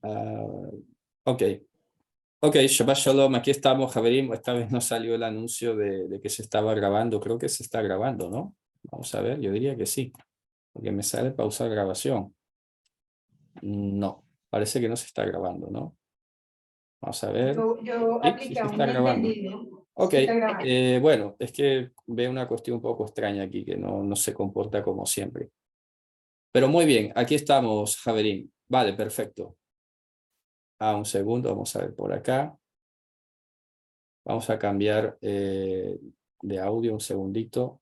Ok. Ok, Shabbat Shalom, aquí estamos, Javerim. Esta vez no salió el anuncio de que se estaba grabando. Creo que se está grabando, ¿no? Vamos a ver, yo diría que sí, porque me sale pausar grabación. No, parece que no se está grabando, ¿no? Vamos a ver. Yo Sí, sí apliqué se a un está grabando. entendido. Ok, Sí está grabando. bueno, es que veo una cuestión un poco extraña aquí, que no se comporta como siempre. Pero muy bien, aquí estamos, Javerim. Vale, perfecto. Un segundo, vamos a ver por acá. Vamos a cambiar de audio un segundito.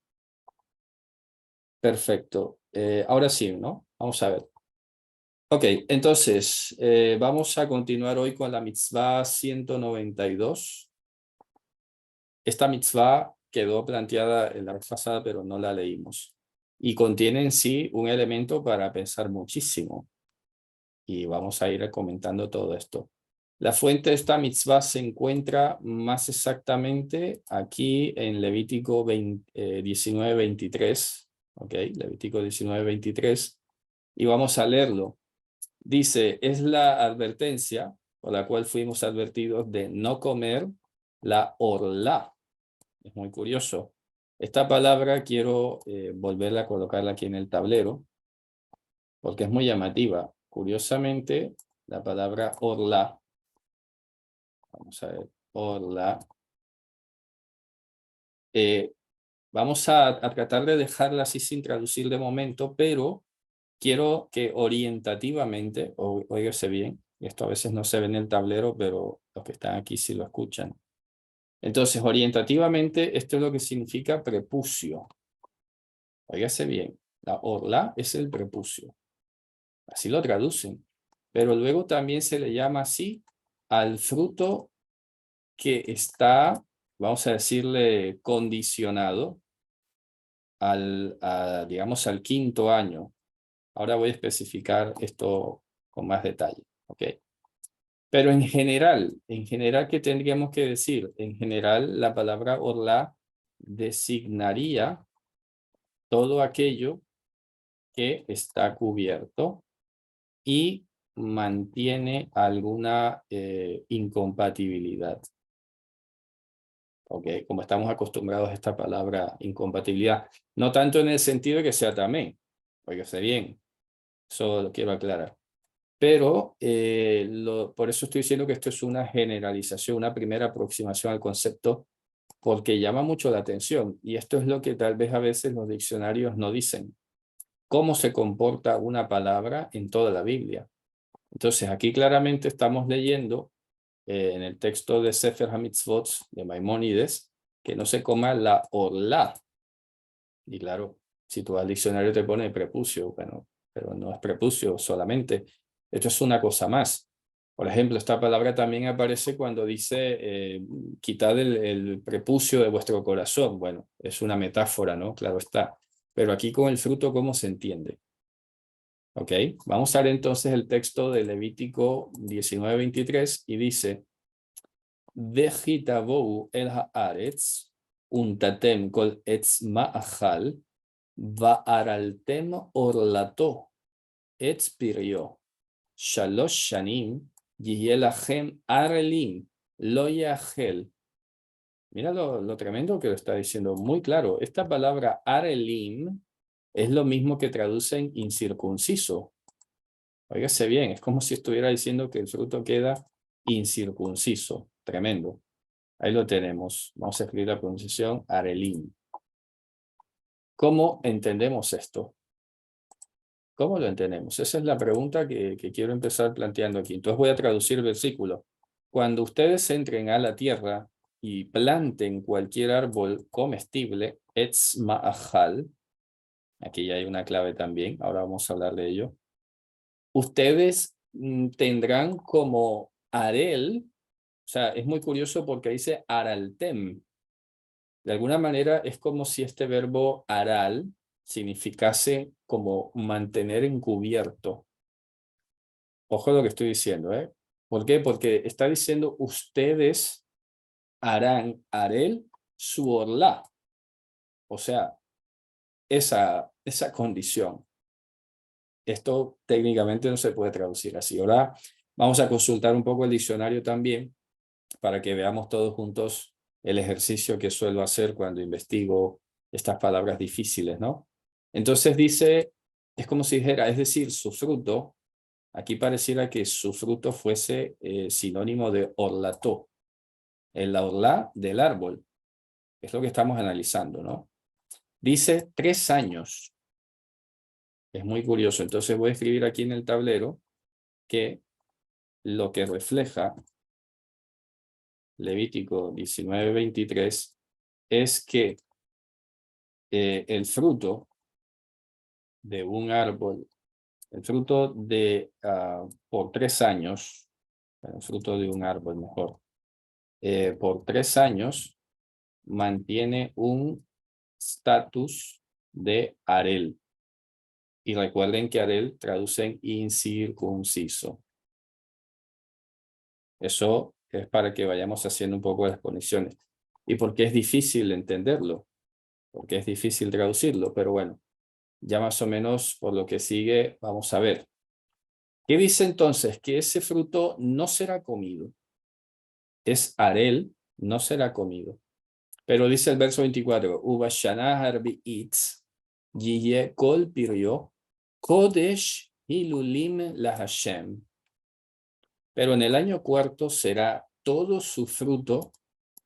Perfecto. Ahora sí, ¿no? Vamos a ver. Ok, entonces vamos a continuar hoy con la mitzvah 192. Esta mitzvah quedó planteada en la vez pasada, pero no la leímos. Y contiene en sí un elemento para pensar muchísimo. Y vamos a ir comentando todo esto. La fuente de esta mitzvah se encuentra más exactamente aquí en Levítico 19:23. Ok, Levítico 19:23. Y vamos a leerlo. Dice, es la advertencia por la cual fuimos advertidos de no comer la orlá. Es muy curioso. Esta palabra quiero volverla a colocarla aquí en el tablero porque es muy llamativa. Curiosamente, la palabra orlá, vamos a ver, orlá, vamos a tratar de dejarla así sin traducir de momento, pero quiero que orientativamente, óigase bien, esto a veces no se ve en el tablero, pero los que están aquí sí lo escuchan. Entonces, orientativamente, esto es lo que significa prepucio. Óigase bien, la orla es el prepucio. Así lo traducen. Pero luego también se le llama así al fruto que está, vamos a decirle, condicionado digamos, al quinto año. Ahora voy a especificar esto con más detalle. ¿Ok? Pero en general, ¿qué tendríamos que decir? En general, la palabra orla designaría todo aquello que está cubierto y mantiene alguna incompatibilidad. ¿Ok? Como estamos acostumbrados a esta palabra incompatibilidad. No tanto en el sentido de que sea tamé. Óigase bien. Eso lo quiero aclarar. Pero por eso estoy diciendo que esto es una generalización, una primera aproximación al concepto, porque llama mucho la atención. Y esto es lo que tal vez a veces los diccionarios no dicen. ¿Cómo se comporta una palabra en toda la Biblia? Entonces, aquí claramente estamos leyendo en el texto de Sefer HaMitzvot de Maimónides que no se coma la orla. Y claro, si tú al diccionario te pone prepucio, bueno, pero no es prepucio solamente. Esto es una cosa más. Por ejemplo, esta palabra también aparece cuando dice quitad el prepucio de vuestro corazón. Bueno, es una metáfora, ¿no? Claro está. Pero aquí con el fruto, ¿cómo se entiende? Ok, vamos a ver entonces el texto de Levítico 19:23 y dice, Vejitabou el haaretz, untatem kol etz ma'achal, va'araltem orlato, etz pirio, shalosh shanim, yielachem arelim, lo yachel. Mira lo tremendo que lo está diciendo, muy claro. Esta palabra arelim es lo mismo que traducen incircunciso. Óigase bien, es como si estuviera diciendo que el fruto queda incircunciso. Tremendo. Ahí lo tenemos. Vamos a escribir la pronunciación arelim. ¿Cómo entendemos esto? ¿Cómo lo entendemos? Esa es la pregunta que quiero empezar planteando aquí. Entonces voy a traducir el versículo. Cuando ustedes entren a la tierra y planten cualquier árbol comestible, etz ma'achal, aquí ya hay una clave también, ahora vamos a hablar de ello, ustedes tendrán como arel, o sea, es muy curioso porque dice araltem. De alguna manera es como si este verbo aral significase como mantener encubierto. Ojo lo que estoy diciendo, ¿eh? ¿Por qué? Porque está diciendo ustedes harán arel su orla. O sea, esa condición. Esto técnicamente no se puede traducir así. Ahora Vamos a consultar un poco el diccionario también para que veamos todos juntos el ejercicio que suelo hacer cuando investigo estas palabras difíciles, ¿no? Entonces dice, es como si dijera, es decir, su fruto, aquí pareciera que su fruto fuese sinónimo de orlató, el orlá del árbol, es lo que estamos analizando, ¿no? Dice 3 años, es muy curioso, entonces voy a escribir aquí en el tablero que lo que refleja Levítico 19:23 es que el fruto de un árbol, el fruto de por 3 años, el fruto de un árbol mejor, por 3 años mantiene un estatus de harel. Y recuerden que harel traducen incircunciso. Eso es para que vayamos haciendo un poco las conexiones. ¿Y por qué es difícil entenderlo? Porque es difícil traducirlo, pero bueno, ya más o menos por lo que sigue vamos a ver. ¿Qué dice entonces? Que ese fruto no será comido. Es harel, no será comido. Pero dice el verso 24, Ubashana harbi'it, yiye kol piryo, kodesh hilulim la Hashem. Pero en el año cuarto será todo su fruto,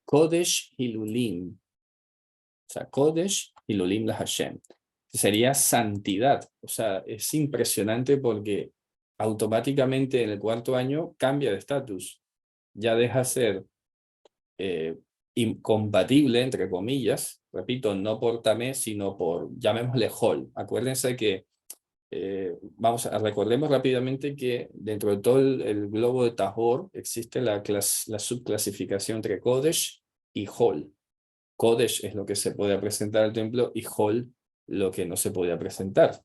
kodesh hilulim. O sea, kodesh hilulim la Hashem. Sería santidad. O sea, es impresionante porque automáticamente en el cuarto año cambia de estatus. Ya deja ser incompatible, entre comillas, repito, no por tamé, sino por, llamémosle hol. Acuérdense que, recordemos rápidamente que dentro de todo el globo de Tahor existe la subclasificación entre Kodesh y hol. Kodesh es lo que se puede presentar al templo y hol lo que no se podía presentar.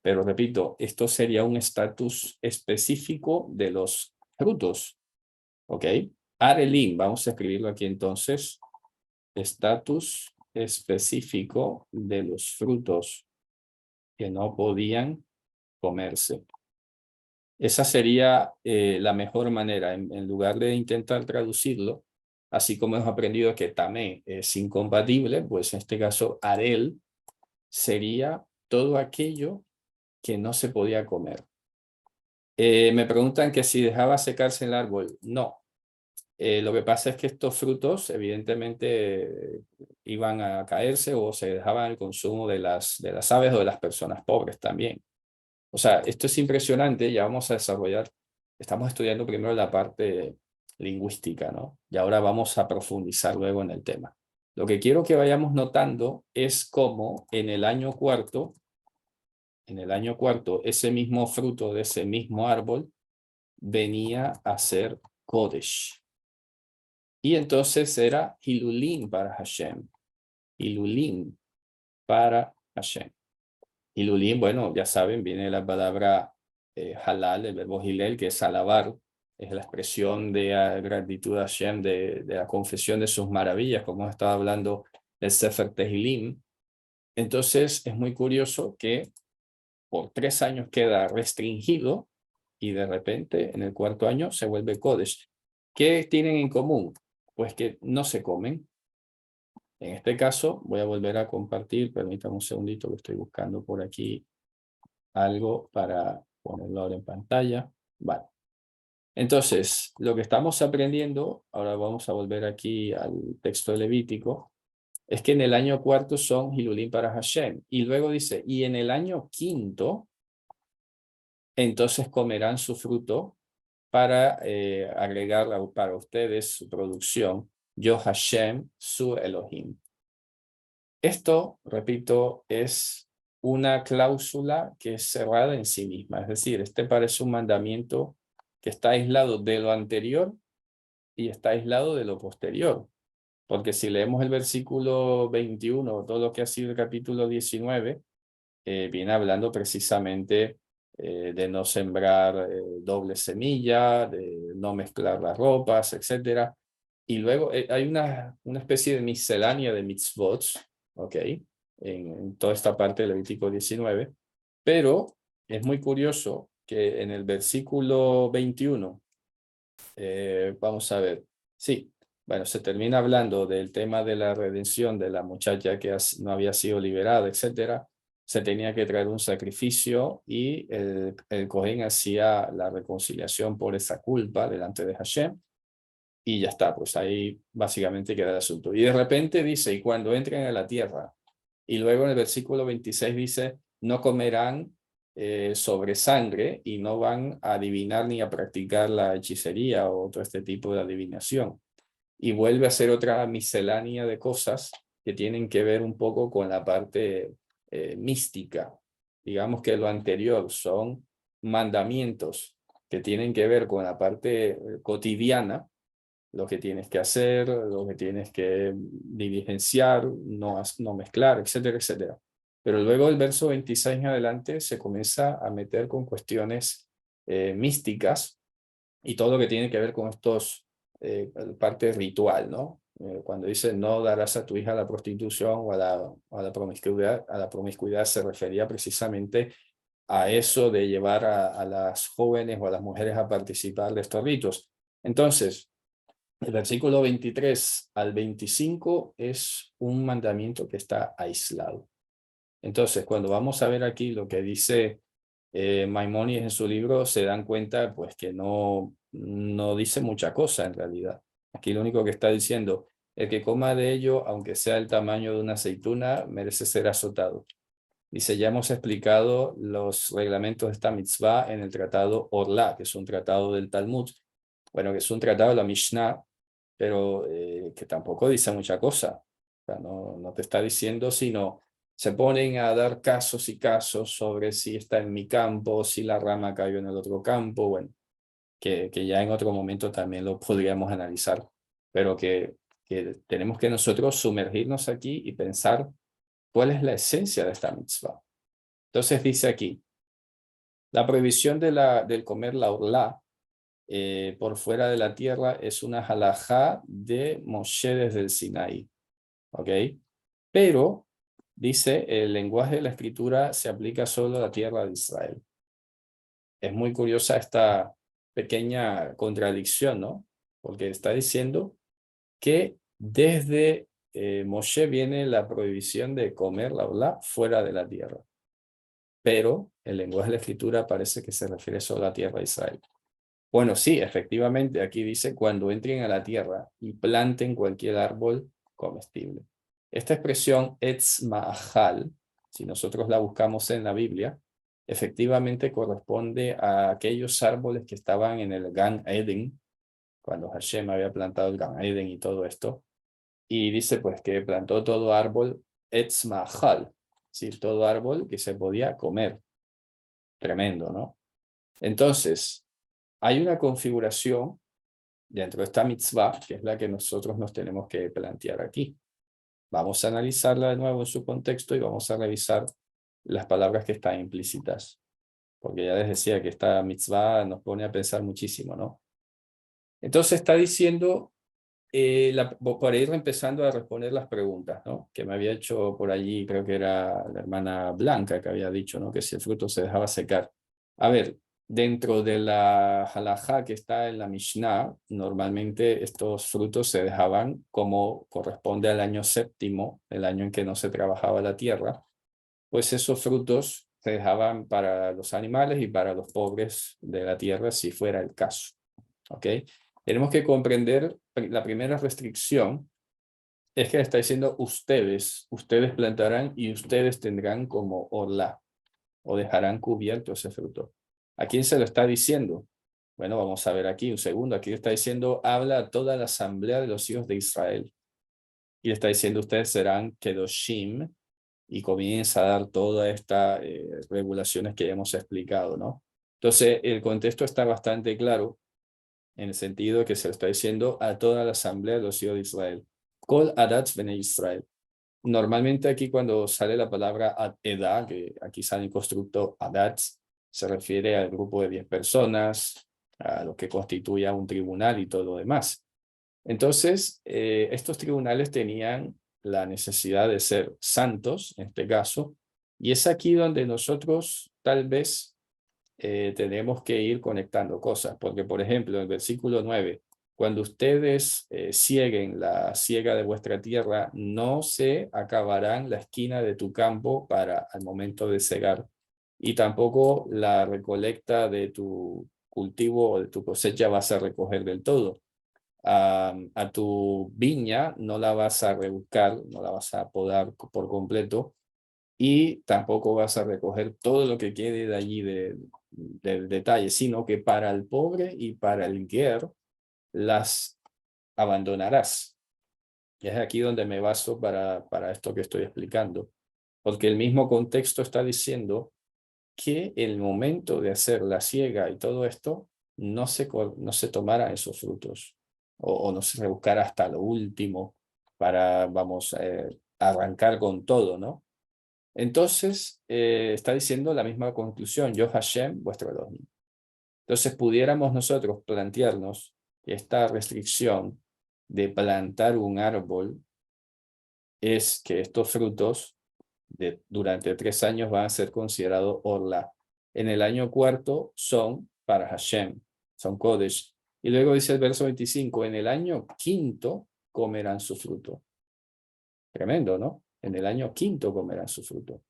Pero repito, esto sería un estatus específico de los frutos. ¿Ok? Arelim, vamos a escribirlo aquí entonces. Estatus específico de los frutos que no podían comerse. Esa sería la mejor manera, en lugar de intentar traducirlo, así como hemos aprendido que tamé es incompatible, pues en este caso arel sería todo aquello que no se podía comer. Me preguntan que si dejaba secarse el árbol. No. Lo que pasa es que estos frutos evidentemente iban a caerse o se dejaban el consumo de las aves o de las personas pobres también. O sea, esto es impresionante, ya vamos a desarrollar, estamos estudiando primero la parte lingüística, ¿no? Y ahora vamos a profundizar luego en el tema. Lo que quiero que vayamos notando es cómo en el año cuarto, ese mismo fruto de ese mismo árbol venía a ser Kodesh. Y entonces era Hilulim para Hashem. Hilulim para Hashem. Hilulim, bueno, ya saben, viene de la palabra halal, el verbo hilel, que es alabar. Es la expresión de gratitud a Hashem, de la confesión de sus maravillas, como estaba hablando el Sefer Tehilim. Entonces, es muy curioso que por 3 años queda restringido y de repente en el cuarto año se vuelve Kodesh. ¿Qué tienen en común? Pues que no se comen. En este caso, voy a volver a compartir, permítame un segundito que estoy buscando por aquí algo para ponerlo ahora en pantalla. Vale. Entonces, lo que estamos aprendiendo, ahora vamos a volver aquí al texto de Levítico, es que en el año cuarto son Hilulim para Hashem. Y luego dice, y en el año quinto, entonces comerán su fruto para agregar para ustedes su producción, yo Hashem, su Elohim. Esto, repito, es una cláusula que es cerrada en sí misma. Es decir, este parece un mandamiento que está aislado de lo anterior y está aislado de lo posterior. Porque si leemos el versículo 21, todo lo que ha sido el capítulo 19, viene hablando precisamente de no sembrar doble semilla, de no mezclar las ropas, etc. Y luego hay una especie de miscelánea de mitzvot, ¿ok? En toda esta parte del Levítico 19, pero es muy curioso que en el versículo 21 Vamos a ver. Sí, bueno, se termina hablando del tema de la redención de la muchacha que no había sido liberada, etcétera. Se tenía que traer un sacrificio y el Cohen hacía la reconciliación por esa culpa delante de Hashem. Y ya está, pues ahí básicamente queda el asunto. Y de repente dice, y cuando entren a la tierra, y luego en el versículo 26 dice, no comerán sobre sangre y no van a adivinar ni a practicar la hechicería o todo este tipo de adivinación. Y vuelve a ser otra miscelánea de cosas que tienen que ver un poco con la parte mística. Digamos que lo anterior son mandamientos que tienen que ver con la parte cotidiana, lo que tienes que hacer, lo que tienes que diligenciar, no mezclar, etcétera, etcétera. Pero luego el verso 26 en adelante se comienza a meter con cuestiones místicas y todo lo que tiene que ver con estos, parte ritual, ¿no? Cuando dice no darás a tu hija a la prostitución o a la promiscuidad se refería precisamente a eso de llevar a las jóvenes o a las mujeres a participar de estos ritos. Entonces, el versículo 23 al 25 es un mandamiento que está aislado. Entonces, cuando vamos a ver aquí lo que dice Maimónides en su libro, se dan cuenta pues que no dice mucha cosa en realidad. Aquí lo único que está diciendo, el que coma de ello, aunque sea el tamaño de una aceituna, merece ser azotado. Dice, ya hemos explicado los reglamentos de esta mitzvah en el tratado Orlá, que es un tratado del Talmud. Bueno, que es un tratado de la Mishnah, pero que tampoco dice mucha cosa. O sea, no te está diciendo, sino se ponen a dar casos y casos sobre si está en mi campo, si la rama cayó en el otro campo, bueno, que ya en otro momento también lo podríamos analizar, pero que tenemos que nosotros sumergirnos aquí y pensar cuál es la esencia de esta mitzvah. Entonces dice aquí, la prohibición del comer la orlá por fuera de la tierra es una halajá de Moshe desde el Sinaí, ¿ok? Pero, dice, el lenguaje de la escritura se aplica solo a la tierra de Israel. Es muy curiosa esta pequeña contradicción, ¿no? Porque está diciendo que desde Moshe viene la prohibición de comer la orlá fuera de la tierra. Pero el lenguaje de la escritura parece que se refiere solo a la tierra de Israel. Bueno, sí, efectivamente, aquí dice cuando entren a la tierra y planten cualquier árbol comestible. Esta expresión etz ma'ajal, si nosotros la buscamos en la Biblia, efectivamente corresponde a aquellos árboles que estaban en el Gan Eden, cuando Hashem había plantado el Gan Eden y todo esto. Y dice pues que plantó todo árbol etz ma'ajal, es decir, todo árbol que se podía comer. Tremendo, ¿no? Entonces, hay una configuración dentro de esta mitzvah, que es la que nosotros nos tenemos que plantear aquí. Vamos a analizarla de nuevo en su contexto y vamos a revisar las palabras que están implícitas, porque ya les decía que esta mitzvah nos pone a pensar muchísimo, ¿no? Entonces está diciendo, por ir empezando a responder las preguntas, ¿no? Que me había hecho por allí, creo que era la hermana Blanca que había dicho, ¿no? Que si el fruto se dejaba secar. A ver, dentro de la halajá que está en la Mishnah, normalmente estos frutos se dejaban como corresponde al año séptimo, el año en que no se trabajaba la tierra, pues esos frutos se dejaban para los animales y para los pobres de la tierra si fuera el caso. ¿Ok? Tenemos que comprender la primera restricción es que está diciendo ustedes plantarán y ustedes tendrán como orla o dejarán cubierto ese fruto. ¿A quién se lo está diciendo? Bueno, vamos a ver aquí un segundo. Aquí está diciendo, habla a toda la asamblea de los hijos de Israel. Y le está diciendo, ustedes serán kedoshim, y comienza a dar todas estas regulaciones que ya hemos explicado, ¿no? Entonces, el contexto está bastante claro en el sentido que se lo está diciendo a toda la asamblea de los hijos de Israel. Kol adatz bnei Israel. Normalmente aquí cuando sale la palabra edad, que aquí sale en constructo adatz, se refiere al grupo de 10 personas, a lo que constituye un tribunal y todo lo demás. Entonces, estos tribunales tenían la necesidad de ser santos, en este caso, y es aquí donde nosotros tal vez tenemos que ir conectando cosas, porque por ejemplo, en el versículo 9, cuando ustedes sieguen la siega de vuestra tierra, no se acabarán la esquina de tu campo para al momento de segar, y tampoco la recolecta de tu cultivo o de tu cosecha vas a recoger del todo. A tu viña no la vas a rebuscar, no la vas a podar por completo, y tampoco vas a recoger todo lo que quede de allí del detalle, sino que para el pobre y para el guer las abandonarás. Y es aquí donde me baso para esto que estoy explicando, porque el mismo contexto está diciendo que el momento de hacer la siega y todo esto no se tomara esos frutos o no se rebuscara hasta lo último para, vamos, arrancar con todo, ¿no? Entonces, está diciendo la misma conclusión, yo Hashem, vuestro Elohim. Entonces, pudiéramos nosotros plantearnos que esta restricción de plantar un árbol es que estos frutos durante 3 años van a ser considerados Orla. En el año cuarto son para Hashem, son Kodesh. Y luego dice el verso 25, en el año quinto comerán su fruto. Tremendo, ¿no? En el año quinto comerán su fruto,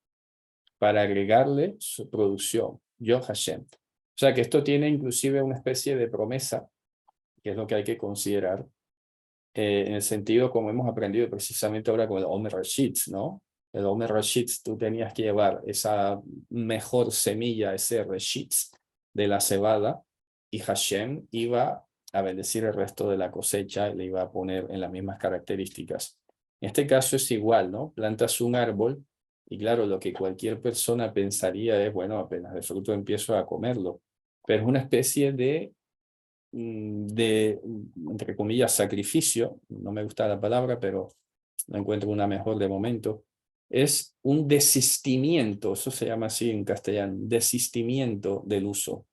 para agregarle su producción, yo Hashem. O sea que esto tiene inclusive una especie de promesa, que es lo que hay que considerar, en el sentido como hemos aprendido precisamente ahora con el Omer Rashid, ¿no? El Omer Rashid, tú tenías que llevar esa mejor semilla, ese Rashid de la cebada, y Hashem iba a bendecir el resto de la cosecha y le iba a poner en las mismas características. En este caso es igual, ¿no? Plantas un árbol y claro, lo que cualquier persona pensaría es, bueno, apenas de fruto empiezo a comerlo, pero es una especie entre comillas, sacrificio, no me gusta la palabra, pero no encuentro una mejor de momento, es un desistimiento, eso se llama así en castellano, desistimiento del uso. O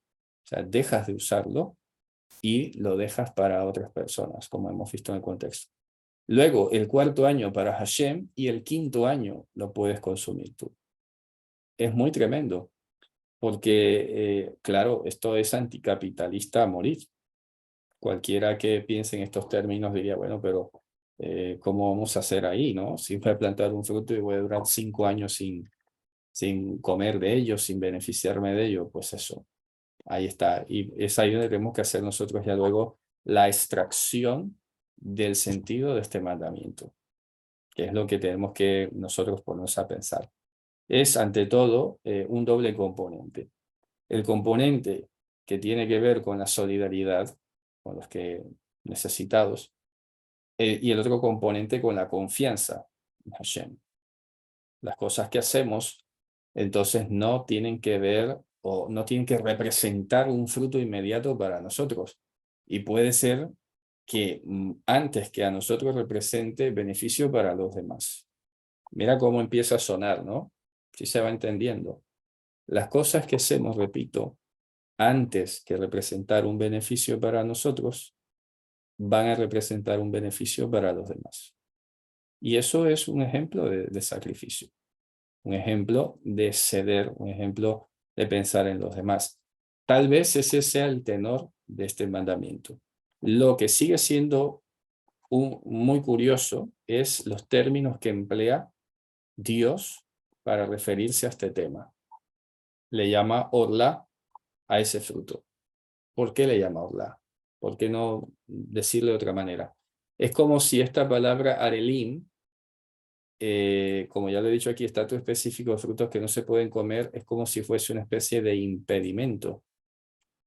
sea, dejas de usarlo y lo dejas para otras personas, como hemos visto en el contexto. Luego, el cuarto año para Hashem y el quinto año lo puedes consumir tú. Es muy tremendo, porque, claro, esto es anticapitalista a morir. Cualquiera que piense en estos términos diría, bueno, pero ¿cómo vamos a hacer ahí, no? Si voy a plantar un fruto y voy a durar 5 años sin comer de ello, sin beneficiarme de ello, pues eso, ahí está. Y es ahí donde tenemos que hacer nosotros ya luego la extracción del sentido de este mandamiento, que es lo que tenemos que nosotros ponernos a pensar. Es, ante todo, un doble componente. El componente que tiene que ver con la solidaridad, con los que necesitados, y el otro componente con la confianza en Hashem. Las cosas que hacemos, entonces no tienen que ver o no tienen que representar un fruto inmediato para nosotros. Y puede ser que antes que a nosotros represente beneficio para los demás. Mira cómo empieza a sonar, ¿no? Si se va entendiendo. Las cosas que hacemos, repito, antes que representar un beneficio para nosotros, van a representar un beneficio para los demás. Y eso es un ejemplo de sacrificio, un ejemplo de ceder, un ejemplo de pensar en los demás. Tal vez ese sea el tenor de este mandamiento. Lo que sigue siendo muy curioso es los términos que emplea Dios para referirse a este tema. Le llama orla a ese fruto. ¿Por qué le llama orla? ¿Por qué no decirlo de otra manera? Es como si esta palabra arelim, como ya lo he dicho aquí, estatus específico de frutos que no se pueden comer, es como si fuese una especie de impedimento.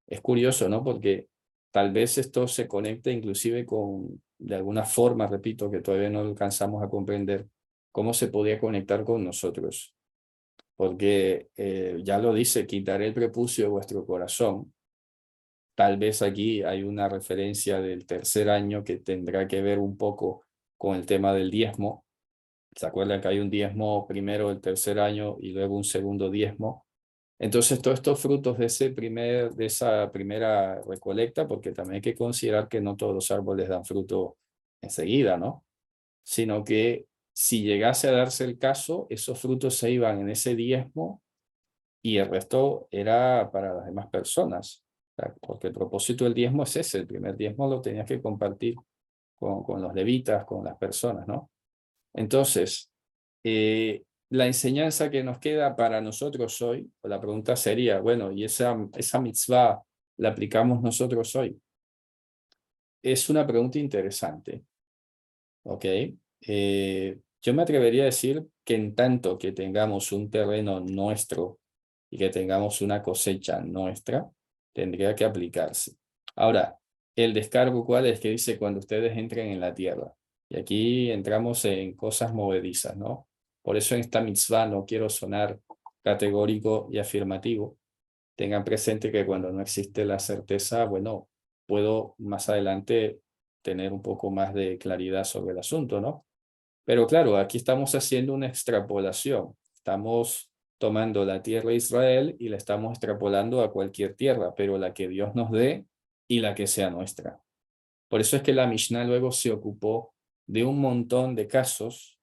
Es curioso, ¿no? Porque tal vez esto se conecte inclusive con, de alguna forma, repito, que todavía no alcanzamos a comprender cómo se podía conectar con nosotros. Porque ya lo dice, quitaré el prepucio de vuestro corazón. Tal vez aquí hay una referencia del tercer año que tendrá que ver un poco con el tema del diezmo. ¿Se acuerdan que hay un diezmo primero el tercer año y luego un segundo diezmo? Entonces, todos estos frutos de esa primera recolecta, porque también hay que considerar que no todos los árboles dan fruto enseguida, ¿no? Sino que si llegase a darse el caso, esos frutos se iban en ese diezmo y el resto era para las demás personas. O sea, porque el propósito del diezmo es ese, el primer diezmo lo tenías que compartir con los levitas, con las personas, ¿no? Entonces, la enseñanza que nos queda para nosotros hoy, o la pregunta sería, bueno, ¿y esa mitzvah la aplicamos nosotros hoy? Es una pregunta interesante, ¿ok? Yo me atrevería a decir que en tanto que tengamos un terreno nuestro y que tengamos una cosecha nuestra, tendría que aplicarse. Ahora, el descargo, ¿cuál es? Que dice cuando ustedes entren en la tierra. Y aquí entramos en cosas movedizas, ¿no? Por eso en esta mitzvah no quiero sonar categórico y afirmativo. Tengan presente que cuando no existe la certeza, bueno, puedo más adelante tener un poco más de claridad sobre el asunto, ¿no? Pero claro, aquí estamos haciendo una extrapolación. Estamos tomando la tierra de Israel y la estamos extrapolando a cualquier tierra, pero la que Dios nos dé y la que sea nuestra. Por eso es que la Mishnah luego se ocupó de un montón de casos,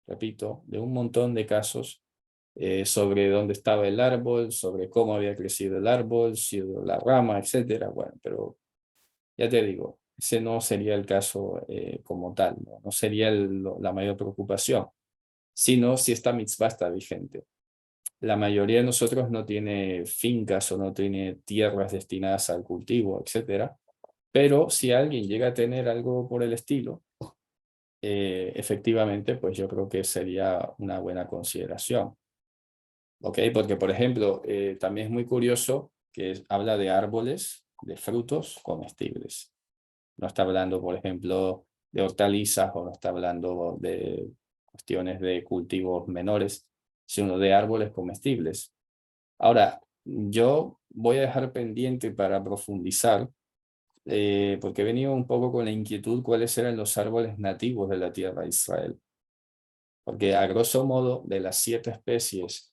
repito, de un montón de casos sobre dónde estaba el árbol, sobre cómo había crecido el árbol, si la rama, etcétera. Bueno, pero ya te digo, ese no sería el caso como tal, no, no sería la mayor preocupación, sino si esta mitzvah está vigente. La mayoría de nosotros no tiene fincas o no tiene tierras destinadas al cultivo, etcétera. Pero si alguien llega a tener algo por el estilo, efectivamente, pues yo creo que sería una buena consideración. ¿Ok? Porque, por ejemplo, también es muy curioso que habla de árboles, de frutos comestibles. No está hablando, por ejemplo, de hortalizas o no está hablando de cuestiones de cultivos menores, sino de árboles comestibles. Ahora, yo voy a dejar pendiente para profundizar, porque he venido un poco con la inquietud cuáles eran los árboles nativos de la tierra de Israel. Porque a grosso modo, de las 7 especies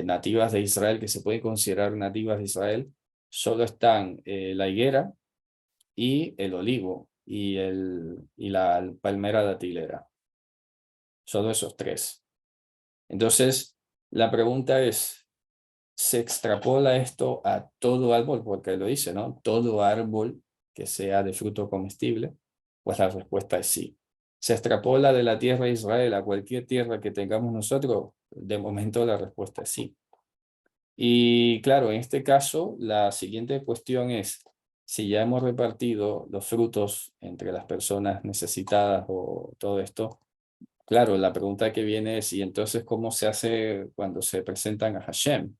nativas de Israel que se pueden considerar nativas de Israel, solo están la higuera y el olivo y la palmera datilera. Solo esos 3. Entonces, la pregunta es, ¿se extrapola esto a todo árbol? Porque lo dice, ¿no? Todo árbol que sea de fruto comestible. Pues la respuesta es sí. ¿Se extrapola de la tierra de Israel a cualquier tierra que tengamos nosotros? De momento la respuesta es sí. Y claro, en este caso, la siguiente cuestión es, si ya hemos repartido los frutos entre las personas necesitadas o todo esto, claro, la pregunta que viene es, ¿y entonces cómo se hace cuando se presentan a Hashem?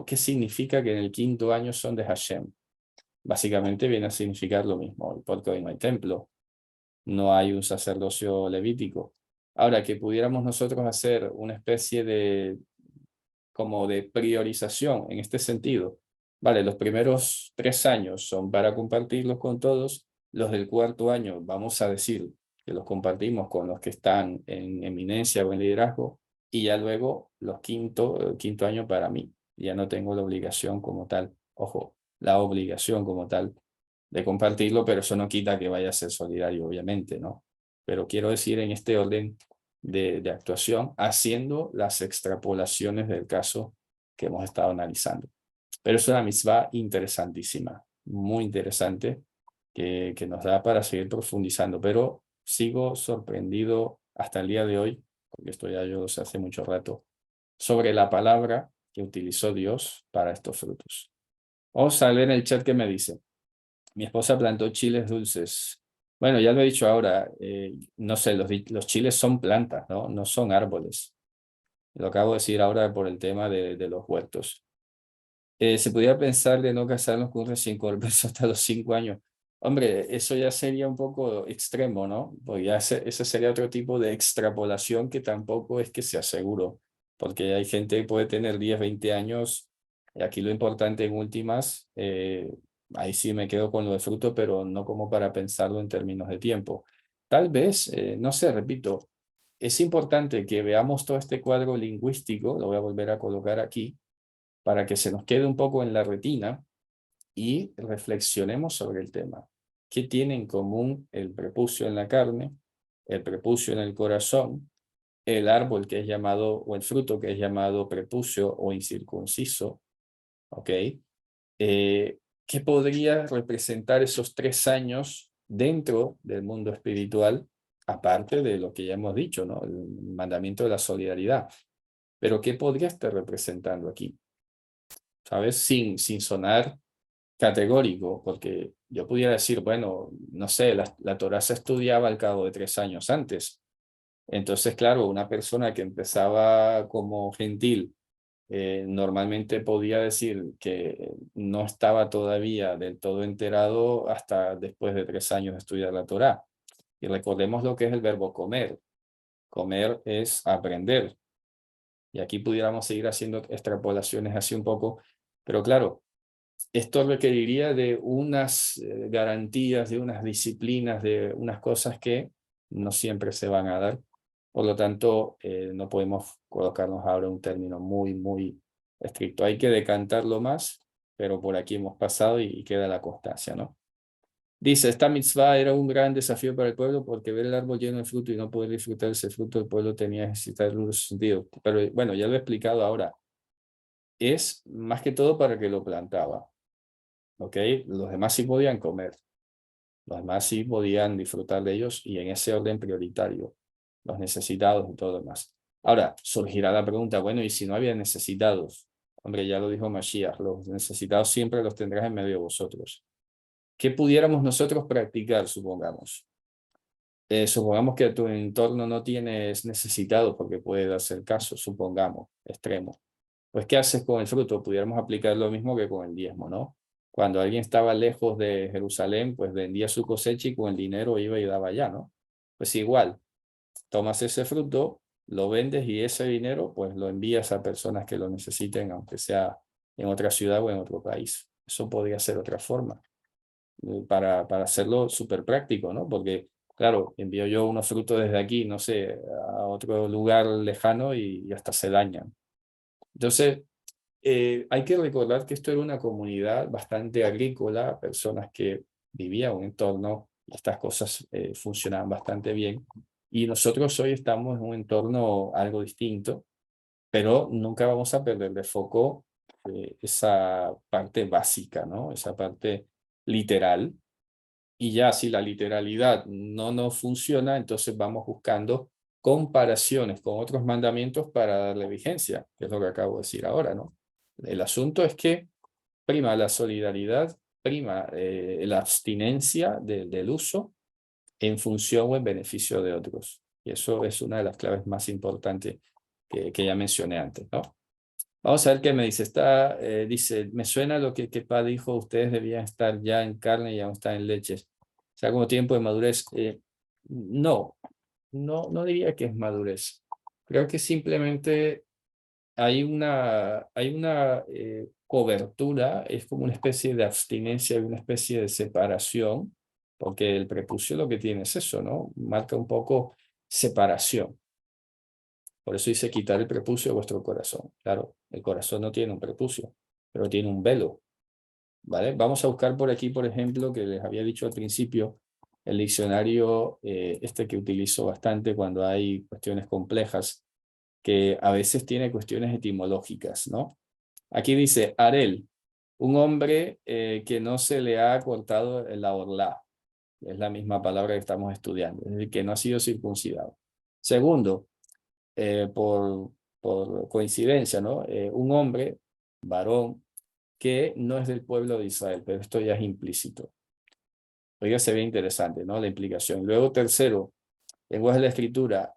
¿Qué significa que en el 5.º año son de Hashem? Básicamente viene a significar lo mismo, porque hoy no hay templo, no hay un sacerdocio levítico. Ahora, que pudiéramos nosotros hacer una especie de como de priorización en este sentido. Vale, los primeros 3 años son para compartirlos con todos, los del 4.º año vamos a decir que los compartimos con los que están en eminencia o en liderazgo, y ya luego el 5.º año para mí. Ya no tengo la obligación como tal, ojo, la obligación como tal de compartirlo, pero eso no quita que vaya a ser solidario, obviamente, ¿no? Pero quiero decir en este orden de actuación, haciendo las extrapolaciones del caso que hemos estado analizando. Pero es una mitzvah interesantísima, muy interesante, que nos da para seguir profundizando, pero sigo sorprendido hasta el día de hoy, porque esto ya yo sé hace mucho rato, sobre la palabra que utilizó Dios para estos frutos. Vamos a leer en el chat que me dice. Mi esposa plantó chiles dulces. Bueno, ya lo he dicho ahora, no sé, los chiles son plantas, ¿no? No son árboles. Lo acabo de decir ahora por el tema de los huertos. Se podría pensar de no casarnos con un recién converso hasta los 5 años. Hombre, eso ya sería un poco extremo, ¿no? Porque ya ese sería otro tipo de extrapolación que tampoco es que sea seguro, porque hay gente que puede tener 10, 20 años, y aquí lo importante en últimas, ahí sí me quedo con lo de fruto, pero no como para pensarlo en términos de tiempo. Tal vez, no sé, repito, es importante que veamos todo este cuadro lingüístico, lo voy a volver a colocar aquí, para que se nos quede un poco en la retina y reflexionemos sobre el tema. ¿Qué tiene en común el prepucio en la carne, el prepucio en el corazón el árbol que es llamado, o el fruto que es llamado prepucio o incircunciso, ¿ok? ¿Qué podría representar esos 3 años dentro del mundo espiritual, aparte de lo que ya hemos dicho, ¿no? El mandamiento de la solidaridad. Pero ¿qué podría estar representando aquí? ¿Sabes? Sin sonar categórico, porque yo pudiera decir, bueno, no sé, la Torá se estudiaba al cabo de 3 años antes. Entonces, claro, una persona que empezaba como gentil normalmente podía decir que no estaba todavía del todo enterado hasta después de 3 años de estudiar la Torá. Y recordemos lo que es el verbo comer. Comer es aprender. Y aquí pudiéramos seguir haciendo extrapolaciones así un poco. Pero claro, esto requeriría de unas garantías, de unas disciplinas, de unas cosas que no siempre se van a dar. Por lo tanto, no podemos colocarnos ahora un término muy estricto. Hay que decantarlo más, pero por aquí hemos pasado y queda la constancia, ¿no? Dice, esta mitzvah era un gran desafío para el pueblo porque ver el árbol lleno de fruto y no poder disfrutar ese fruto, el pueblo tenía que necesitar un sentido. Pero bueno, ya lo he explicado ahora. Es más que todo para que lo plantaba. ¿Ok? Los demás sí podían comer, los demás sí podían disfrutar de ellos y en ese orden prioritario, los necesitados y todo lo demás. Ahora, surgirá la pregunta, bueno, ¿y si no había necesitados? Hombre, ya lo dijo Mashiach, los necesitados siempre los tendrás en medio de vosotros. ¿Qué pudiéramos nosotros practicar, supongamos? Supongamos que tu entorno no tienes necesitados, porque puede darse el caso, supongamos, extremo. Pues, ¿qué haces con el fruto? Pudiéramos aplicar lo mismo que con el diezmo, ¿no? Cuando alguien estaba lejos de Jerusalén, pues vendía su cosecha y con el dinero iba y daba allá, ¿no? Pues igual, tomas ese fruto, lo vendes y ese dinero, pues lo envías a personas que lo necesiten, aunque sea en otra ciudad o en otro país. Eso podría ser otra forma para hacerlo súper práctico, ¿no? Porque, claro, envío yo unos frutos desde aquí, no sé, a otro lugar lejano y hasta se dañan. Entonces, hay que recordar que esto era una comunidad bastante agrícola, personas que vivían en un entorno, estas cosas funcionaban bastante bien. Y nosotros hoy estamos en un entorno algo distinto, pero nunca vamos a perder de foco esa parte básica, ¿no? Esa parte literal. Y ya si la literalidad no nos funciona, entonces vamos buscando comparaciones con otros mandamientos para darle vigencia, que es lo que acabo de decir ahora, ¿no? El asunto es que prima la solidaridad, prima la abstinencia del uso en función o en beneficio de otros. Y eso es una de las claves más importantes que ya mencioné antes, ¿no? Vamos a ver qué me dice. Dice, me suena lo que Kepa dijo, ustedes debían estar ya en carne y aún están en leches. O sea, como tiempo de madurez. No, no diría que es madurez. Creo que simplemente hay una cobertura, es como una especie de abstinencia y una especie de separación, porque el prepucio lo que tiene es eso, ¿no? Marca un poco separación. Por eso dice quitar el prepucio de vuestro corazón. Claro, el corazón no tiene un prepucio, pero tiene un velo, ¿vale? Vamos a buscar por aquí, por ejemplo, que les había dicho al principio, el diccionario este que utilizo bastante cuando hay cuestiones complejas, que a veces tiene cuestiones etimológicas, ¿no? Aquí dice Arel, un hombre que no se le ha cortado la orla, es la misma palabra que estamos estudiando, es decir, que no ha sido circuncidado. Segundo, por coincidencia, ¿no? Un hombre, varón, que no es del pueblo de Israel, pero esto ya es implícito. Oiga, se ve interesante, ¿no? La implicación. Luego, tercero, lenguaje de la escritura,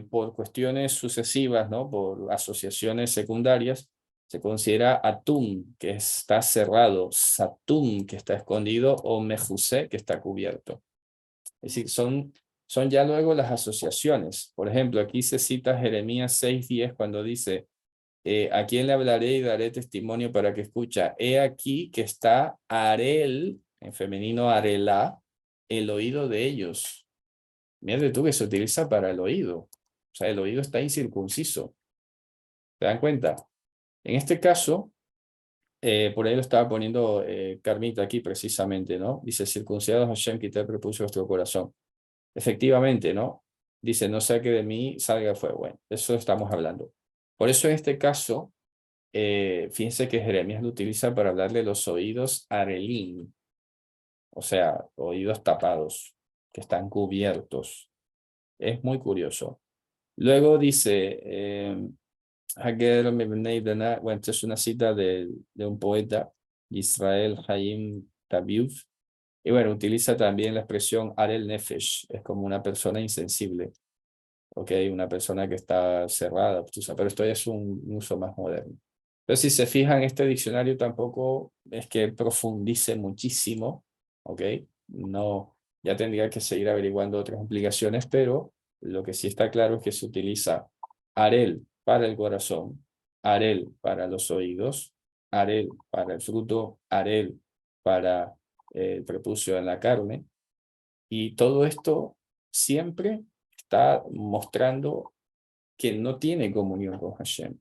por cuestiones sucesivas, ¿no? Por asociaciones secundarias, se considera atum, que está cerrado, satum, que está escondido, o mejusé, que está cubierto. Es decir, son ya luego las asociaciones. Por ejemplo, aquí se cita Jeremías 6:10 cuando dice, ¿a quién le hablaré y daré testimonio para que escucha? He aquí que está Arel, en femenino Arelá, el oído de ellos. Mira tú que se utiliza para el oído. O sea, el oído está incircunciso. ¿Se dan cuenta? En este caso, por ahí lo estaba poniendo Carmita aquí precisamente, ¿no? Dice, circuncidados Hashem, quité el prepucio de vuestro corazón. Efectivamente, ¿no? dice, no sea que de mí salga fuego. Bueno, eso estamos hablando. Por eso en este caso, fíjense que Jeremías lo utiliza para hablar de los oídos arelim, o sea, oídos tapados, que están cubiertos. Es muy curioso. Luego dice, Hager Mebnei Dana, bueno, esta es una cita de un poeta, Israel Haim Tabiuv, y bueno, utiliza también la expresión Arel Nefesh, es como una persona insensible, ¿ok? Una persona que está cerrada, pero esto ya es un uso más moderno. Pero si se fijan, este diccionario tampoco es que profundice muchísimo, ¿ok? No, ya tendría que seguir averiguando otras implicaciones, pero lo que sí está claro es que se utiliza arel para el corazón, arel para los oídos, arel para el fruto, arel para el prepucio en la carne, y todo esto siempre está mostrando que no tiene comunión con Hashem,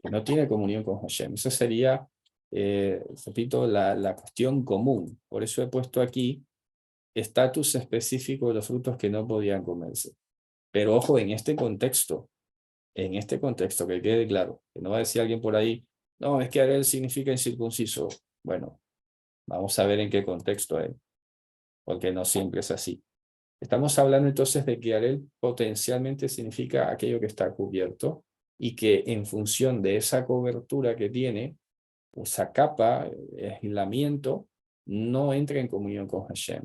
que no tiene comunión con Hashem. Esa sería, repito, la cuestión común. Por eso he puesto aquí estatus específico de los frutos que no podían comerse. Pero ojo, en este contexto, que quede claro, que no va a decir alguien por ahí, no, es que Arel significa incircunciso. Bueno, vamos a ver en qué contexto es, porque no siempre es así. Estamos hablando entonces de que Arel potencialmente significa aquello que está cubierto y que en función de esa cobertura que tiene, esa capa, aislamiento, no entra en comunión con Hashem.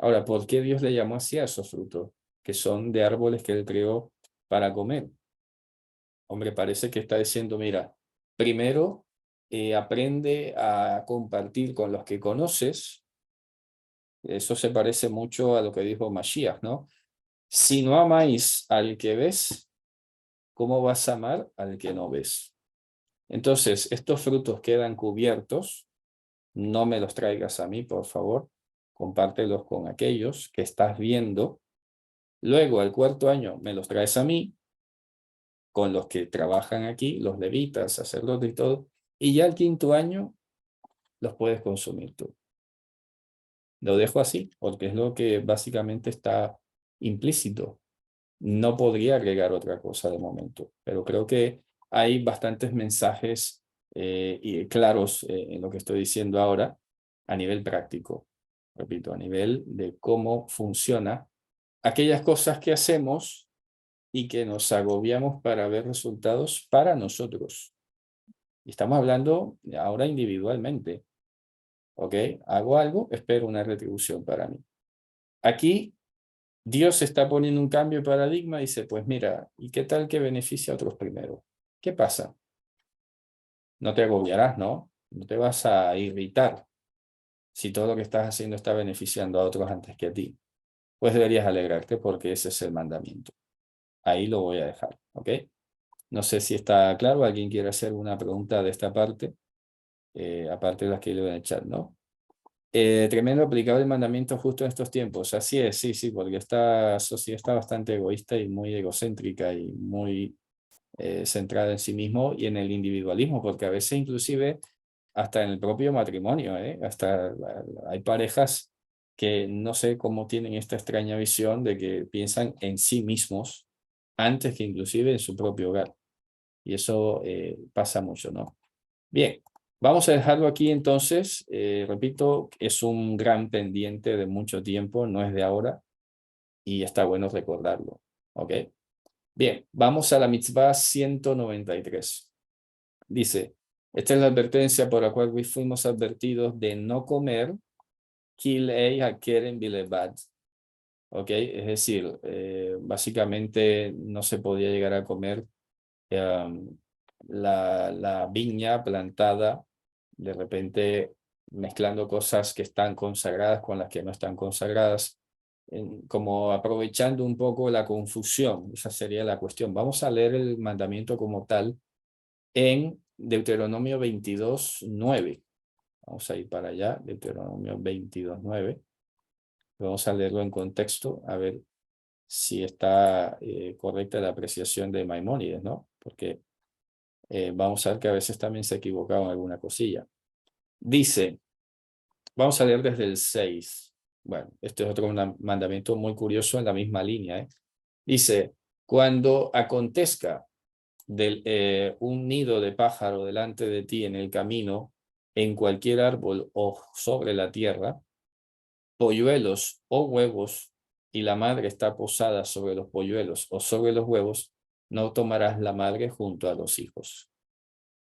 Ahora, ¿por qué Dios le llamó así a esos frutos? Que son de árboles que él creó para comer. Hombre, parece que está diciendo, mira, primero aprende a compartir con los que conoces. Eso se parece mucho a lo que dijo Mashiach, ¿no? Si no amáis al que ves, ¿cómo vas a amar al que no ves? Entonces, estos frutos quedan cubiertos. No me los traigas a mí, por favor. Compártelos con aquellos que estás viendo. Luego, al cuarto año, me los traes a mí, con los que trabajan aquí, los levitas, sacerdotes y todo. Y ya al quinto año, los puedes consumir tú. Lo dejo así, porque es lo que básicamente está implícito. No podría agregar otra cosa de momento, pero creo que hay bastantes mensajes y claros en lo que estoy diciendo ahora a nivel práctico. Repito, a nivel de cómo funciona aquellas cosas que hacemos y que nos agobiamos para ver resultados para nosotros. Y estamos hablando ahora individualmente. ¿Ok? Hago algo, espero una retribución para mí. Aquí Dios está poniendo un cambio de paradigma y dice, pues mira, ¿y qué tal que beneficia a otros primero? ¿Qué pasa? No te agobiarás, ¿no? No te vas a irritar si todo lo que estás haciendo está beneficiando a otros antes que a ti. Pues deberías alegrarte porque ese es el mandamiento. Ahí lo voy a dejar, ¿ok? No sé si está claro. ¿Alguien quiere hacer una pregunta de esta parte? Aparte de las que le voy a echar, ¿no? Tremendo aplicado el mandamiento justo en estos tiempos. Así es, sí, sí, porque esta sociedad está bastante egoísta y muy egocéntrica y muy centrada en sí mismo y en el individualismo, porque a veces inclusive hasta en el propio matrimonio, hasta hay parejas que no sé cómo tienen esta extraña visión de que piensan en sí mismos antes que inclusive en su propio hogar. Y eso pasa mucho, ¿no? Bien, vamos a dejarlo aquí entonces. Repito, es un gran pendiente de mucho tiempo, no es de ahora, y está bueno recordarlo. ¿Ok? Bien, vamos a la mitzvah 193. Dice, esta es la advertencia por la cual hoy fuimos advertidos de no comer kilei hakeren bilevad. ¿Ok? Es decir, básicamente no se podía llegar a comer la viña plantada, de repente mezclando cosas que están consagradas con las que no están consagradas, como aprovechando un poco la confusión. Esa sería la cuestión. Vamos a leer el mandamiento como tal en Deuteronomio 22:9. Vamos a ir para allá, Deuteronomio 22:9. Vamos a leerlo en contexto, a ver si está correcta la apreciación de Maimónides, ¿no? Porque vamos a ver que a veces también se equivocaba en alguna cosilla. Dice, vamos a leer desde el 6. bueno, este es otro mandamiento muy curioso en la misma línea, ¿eh? Dice, cuando acontezca un nido de pájaro delante de ti en el camino, en cualquier árbol o sobre la tierra, polluelos o huevos, y la madre está posada sobre los polluelos o sobre los huevos, no tomarás la madre junto a los hijos.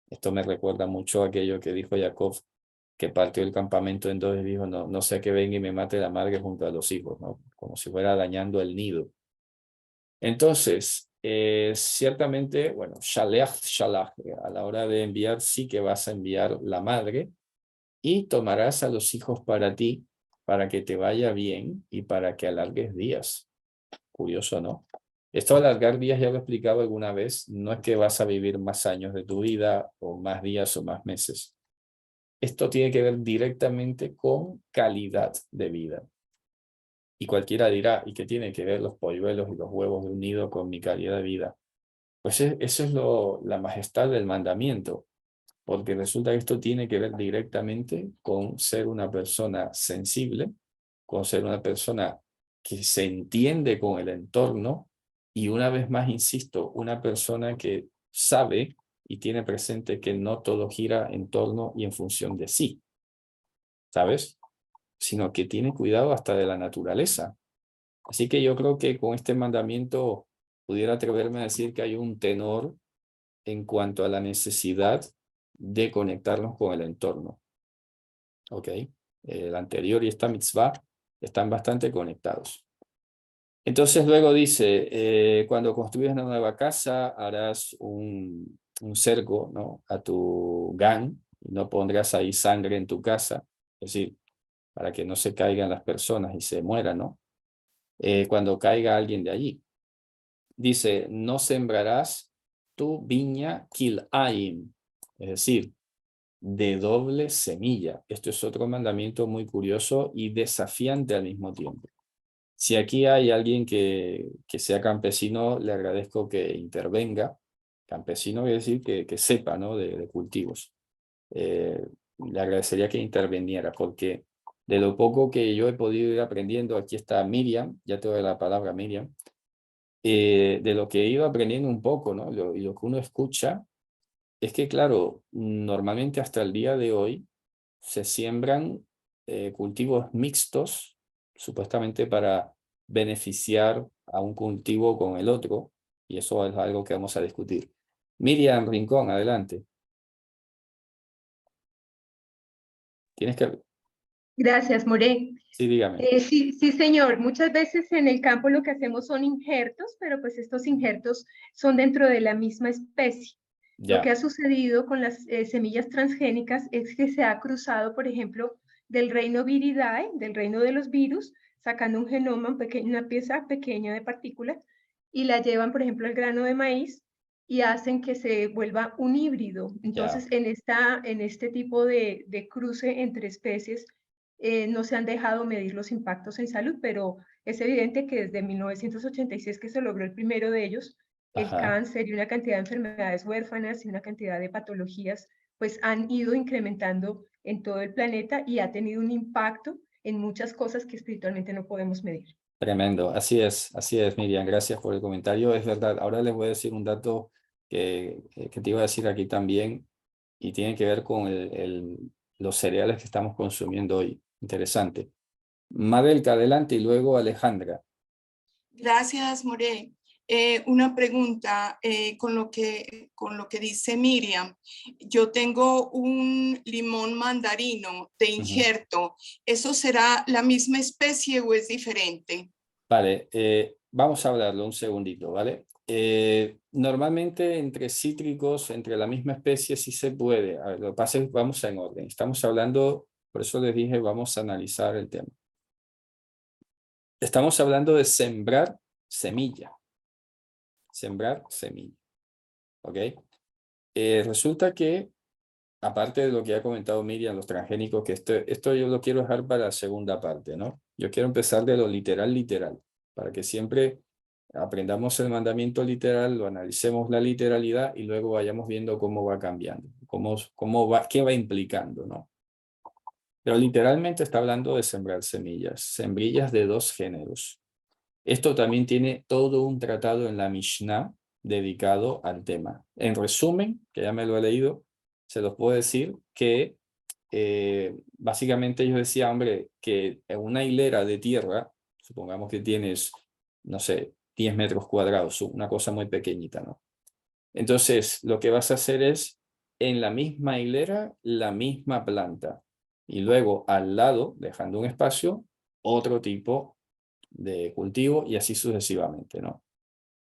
Esto me recuerda mucho a aquello que dijo Jacob, que partió el campamento en dos y dijo, no, no sea que venga y me mate la madre junto a los hijos, ¿no? Como si fuera dañando el nido. Entonces, ciertamente, bueno, shalach, a la hora de enviar sí que vas a enviar la madre y tomarás a los hijos para ti, para que te vaya bien y para que alargues días. Curioso, ¿no? Esto de alargar días ya lo he explicado alguna vez, no es que vas a vivir más años de tu vida o más días o más meses. Esto tiene que ver directamente con calidad de vida. Y cualquiera dirá, ¿y qué tiene que ver los polluelos y los huevos de un nido con mi calidad de vida? Pues eso es la majestad del mandamiento, porque resulta que esto tiene que ver directamente con ser una persona sensible, con ser una persona que se entiende con el entorno y una vez más, insisto, una persona que sabe y tiene presente que no todo gira en torno y en función de sí, ¿sabes? Sino que tiene cuidado hasta de la naturaleza. Así que yo creo que con este mandamiento pudiera atreverme a decir que hay un tenor en cuanto a la necesidad de conectarnos con el entorno. ¿Ok? El anterior y esta mitzvah están bastante conectados. Entonces luego dice, cuando construyes una nueva casa, harás un cerco, ¿no? A tu gan, y no pondrás ahí sangre en tu casa, es decir, para que no se caigan las personas y se mueran, ¿no? Cuando caiga alguien de allí. Dice, no sembrarás tu viña kilayim, es decir, de doble semilla. Esto es otro mandamiento muy curioso y desafiante al mismo tiempo. Si aquí hay alguien que sea campesino, le agradezco que intervenga. Campesino quiere decir que sepa, ¿no? de cultivos. Le agradecería que interviniera porque de lo poco que yo he podido ir aprendiendo, aquí está Miriam, ya te doy la palabra Miriam, de lo que he ido aprendiendo un poco, ¿no? Y lo que uno escucha es que, claro, normalmente hasta el día de hoy se siembran cultivos mixtos, supuestamente para beneficiar a un cultivo con el otro, y eso es algo que vamos a discutir. Miriam Rincón, adelante. Tienes que... Gracias, More. Sí, dígame. Sí, sí, señor. Muchas veces en el campo lo que hacemos son injertos, pero pues estos injertos son dentro de la misma especie. Lo que Ya. ha sucedido con las semillas transgénicas es que se ha cruzado, por ejemplo, del reino Viridae, del reino de los virus, sacando un genoma, una pieza pequeña de partícula, y la llevan, por ejemplo, al grano de maíz y hacen que se vuelva un híbrido. Ya. Entonces, en este tipo de cruce entre especies, no se han dejado medir los impactos en salud, pero es evidente que desde 1986 que se logró el primero de ellos, el Ajá. cáncer y una cantidad de enfermedades huérfanas y una cantidad de patologías, pues han ido incrementando en todo el planeta y ha tenido un impacto en muchas cosas que espiritualmente no podemos medir. Tremendo. Así es, Miriam. Gracias por el comentario. Es verdad. Ahora les voy a decir un dato que te iba a decir aquí también y tiene que ver con los cereales que estamos consumiendo hoy. Interesante. Madelka, adelante y luego Alejandra. Gracias, More. Una pregunta con lo que dice Miriam. Yo tengo un limón mandarino de Ujú. injerto. ¿Eso será la misma especie o es diferente? Vale, vamos a hablarlo un segundito, ¿vale? Normalmente entre cítricos, entre la misma especie, sí se puede. A ver, lo que pasa es que vamos en orden. Estamos hablando, por eso les dije, vamos a analizar el tema. Estamos hablando de sembrar semilla. Sembrar semilla, ¿ok? Resulta que, aparte de lo que ha comentado Miriam, los transgénicos, que esto yo lo quiero dejar para la segunda parte, ¿no? Yo quiero empezar de lo literal, literal, para que siempre aprendamos el mandamiento literal, lo analicemos la literalidad y luego vayamos viendo cómo va cambiando, qué va implicando, ¿no? Pero literalmente está hablando de sembrar semillas de dos géneros. Esto también tiene todo un tratado en la Mishnah dedicado al tema. En resumen, que ya me lo he leído, se los puedo decir que básicamente ellos decían, hombre, que en una hilera de tierra, supongamos que tienes, no sé, 10 metros cuadrados, una cosa muy pequeñita, ¿no? Entonces, lo que vas a hacer es, en la misma hilera, la misma planta. Y luego, al lado, dejando un espacio, otro tipo de cultivo y así sucesivamente, ¿no?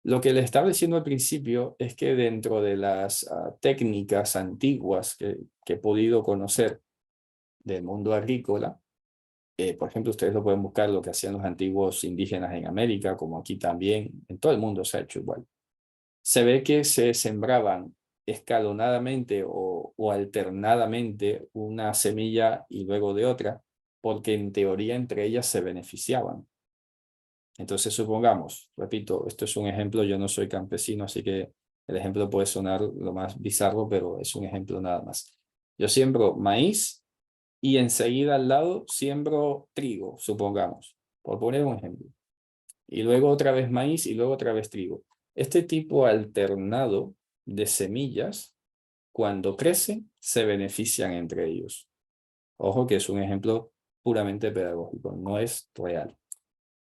Lo que le estaba diciendo al principio es que dentro de las técnicas antiguas que he podido conocer del mundo agrícola, por ejemplo, ustedes lo pueden buscar lo que hacían los antiguos indígenas en América, como aquí también, en todo el mundo se ha hecho igual. Se ve que se sembraban escalonadamente o alternadamente una semilla y luego de otra, porque en teoría entre ellas se beneficiaban. Entonces, supongamos, repito, esto es un ejemplo, yo no soy campesino, así que el ejemplo puede sonar lo más bizarro, pero es un ejemplo nada más. Yo siembro maíz y enseguida al lado siembro trigo, supongamos, por poner un ejemplo. Y luego otra vez maíz y luego otra vez trigo. Este tipo alternado de semillas, cuando crecen, se benefician entre ellos. Ojo que es un ejemplo puramente pedagógico, no es real.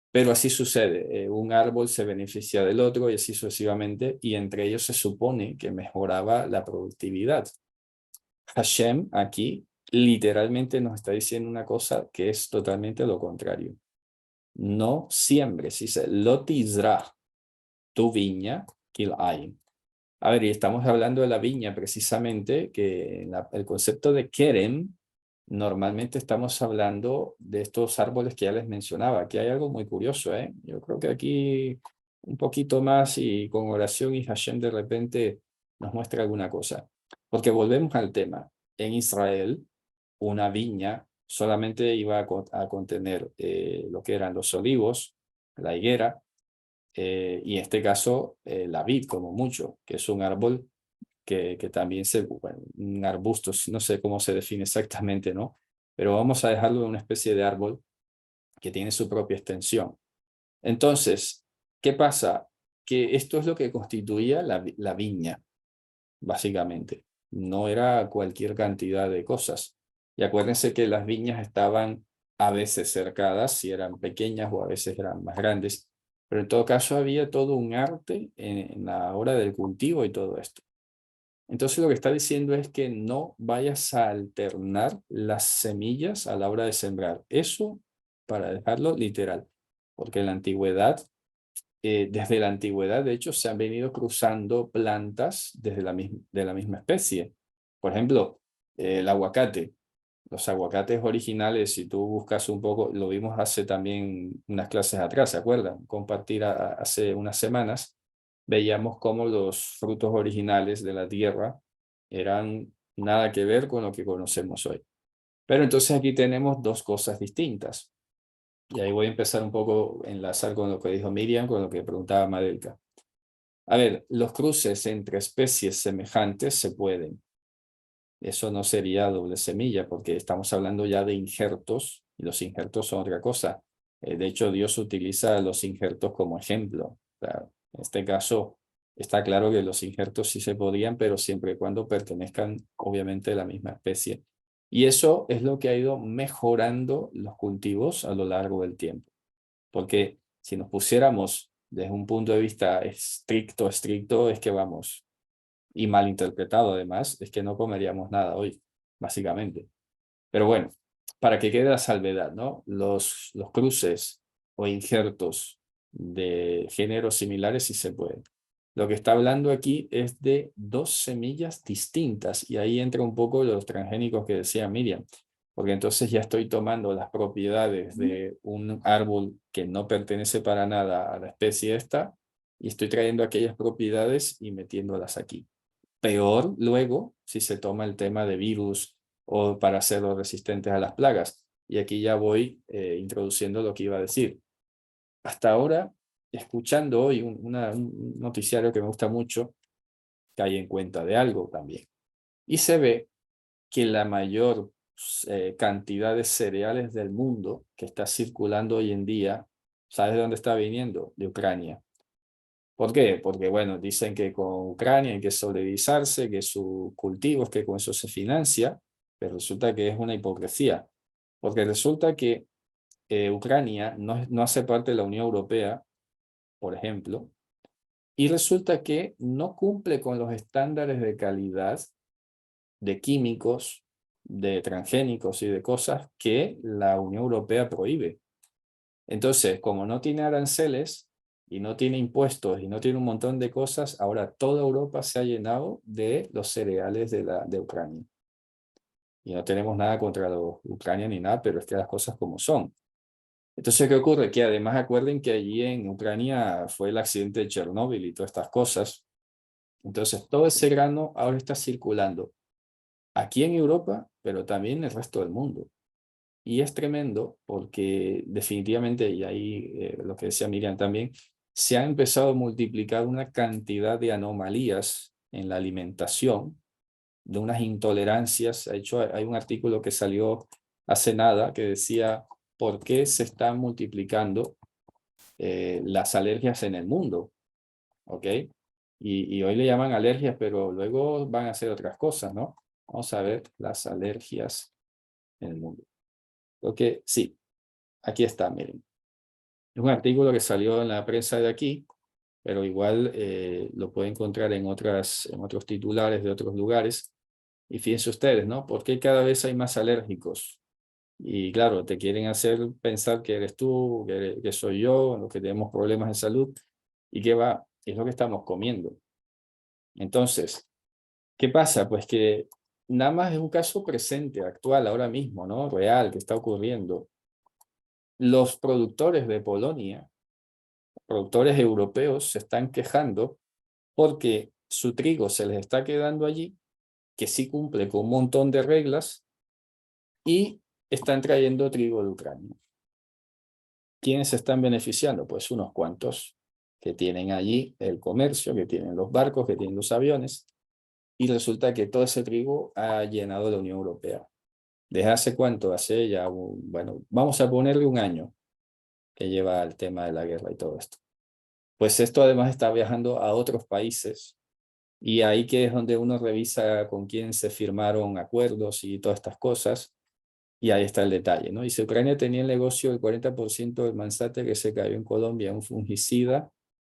Pero así sucede, un árbol se beneficia del otro y así sucesivamente, y entre ellos se supone que mejoraba la productividad. Hashem aquí literalmente nos está diciendo una cosa que es totalmente lo contrario. No siembres, dice, lo tizra, tu viña, kilayim. A ver, y estamos hablando de la viña precisamente, que el concepto de kerem, normalmente estamos hablando de estos árboles que ya les mencionaba. Aquí hay algo muy curioso, ¿eh? Yo creo que aquí un poquito más y con oración y Hashem de repente nos muestra alguna cosa. Porque volvemos al tema. En Israel, una viña solamente iba a contener lo que eran los olivos, la higuera, y en este caso la vid como mucho, que es un árbol que también bueno, un arbusto, no sé cómo se define exactamente, ¿no? Pero vamos a dejarlo en una especie de árbol que tiene su propia extensión. Entonces, ¿qué pasa? Que esto es lo que constituía la viña, básicamente. No era cualquier cantidad de cosas. Y acuérdense que las viñas estaban a veces cercadas, si eran pequeñas o a veces eran más grandes, pero en todo caso había todo un arte en la hora del cultivo y todo esto. Entonces lo que está diciendo es que no vayas a alternar las semillas a la hora de sembrar. Eso para dejarlo literal, porque en la antigüedad, desde la antigüedad, de hecho, se han venido cruzando plantas desde de la misma especie. Por ejemplo, el aguacate. Los aguacates originales, si tú buscas un poco, lo vimos hace también unas clases atrás, ¿se acuerdan? Compartir hace unas semanas, veíamos cómo los frutos originales de la tierra eran nada que ver con lo que conocemos hoy. Pero entonces aquí tenemos dos cosas distintas. Y ahí voy a empezar un poco a enlazar con lo que dijo Miriam, con lo que preguntaba Madelka. A ver, los cruces entre especies semejantes se pueden. Eso no sería doble semilla, porque estamos hablando ya de injertos, y los injertos son otra cosa. De hecho, Dios utiliza los injertos como ejemplo. O sea, en este caso, está claro que los injertos sí se podían, pero siempre y cuando pertenezcan, obviamente, a la misma especie. Y eso es lo que ha ido mejorando los cultivos a lo largo del tiempo. Porque si nos pusiéramos desde un punto de vista estricto, es que vamos, y mal interpretado además, es que no comeríamos nada hoy, básicamente. Pero bueno, para que quede la salvedad, ¿no? Los cruces o injertos de géneros similares sí se pueden. Lo que está hablando aquí es de dos semillas distintas y ahí entra un poco los transgénicos que decía Miriam, porque entonces ya estoy tomando las propiedades de un árbol que no pertenece para nada a la especie esta y estoy trayendo aquellas propiedades y metiéndolas aquí. Peor luego si se toma el tema de virus o para hacerlos resistentes a las plagas. Y aquí ya voy introduciendo lo que iba a decir. Hasta ahora, escuchando hoy un noticiario que me gusta mucho, cae en cuenta de algo también. Y se ve que la mayor cantidad de cereales del mundo que está circulando hoy en día, ¿sabes de dónde está viniendo? De Ucrania. ¿Por qué? Porque, bueno, dicen que con Ucrania hay que solidarizarse, que sus cultivos, que con eso se financia, pero resulta que es una hipocresía, porque resulta que Ucrania no hace parte de la Unión Europea, por ejemplo, y resulta que no cumple con los estándares de calidad de químicos, de transgénicos y de cosas que la Unión Europea prohíbe. Entonces, como no tiene aranceles y no tiene impuestos y no tiene un montón de cosas, ahora toda Europa se ha llenado de los cereales de Ucrania. Y no tenemos nada contra los Ucrania ni nada, pero es que las cosas como son. Entonces, ¿qué ocurre? Que además acuerden que allí en Ucrania fue el accidente de Chernóbil y todas estas cosas. Entonces, todo ese grano ahora está circulando aquí en Europa, pero también en el resto del mundo. Y es tremendo porque definitivamente, y ahí lo que decía Miriam también, se ha empezado a multiplicar una cantidad de anomalías en la alimentación, de unas intolerancias. De hecho, hay un artículo que salió hace nada que decía por qué se están multiplicando las alergias en el mundo, ¿ok? Y hoy le llaman alergias, pero luego van a ser otras cosas, ¿no? Vamos a ver las alergias en el mundo. Ok, sí, aquí está, miren. Es un artículo que salió en la prensa de aquí, pero igual lo puede encontrar en otros titulares de otros lugares. Y fíjense ustedes, ¿no? ¿Por qué cada vez hay más alérgicos? Y claro, te quieren hacer pensar que eres tú, que soy yo, los que tenemos problemas de salud. ¿Y qué va? Es lo que estamos comiendo. Entonces, ¿qué pasa? Pues que nada más es un caso presente, actual, ahora mismo, ¿no? Real, que está ocurriendo. Los productores de Polonia, productores europeos, se están quejando porque su trigo se les está quedando allí, que sí cumple con un montón de reglas, y están trayendo trigo de Ucrania. ¿Quiénes se están beneficiando? Pues unos cuantos que tienen allí el comercio, que tienen los barcos, que tienen los aviones, y resulta que todo ese trigo ha llenado la Unión Europea. ¿Desde hace cuánto? Hace ya, bueno, vamos a ponerle un año que lleva el tema de la guerra y todo esto. Pues esto además está viajando a otros países y ahí que es donde uno revisa con quién se firmaron acuerdos y todas estas cosas, y ahí está el detalle, ¿no? Y si Ucrania tenía el negocio del 40% del Mansate que se cayó en Colombia, un fungicida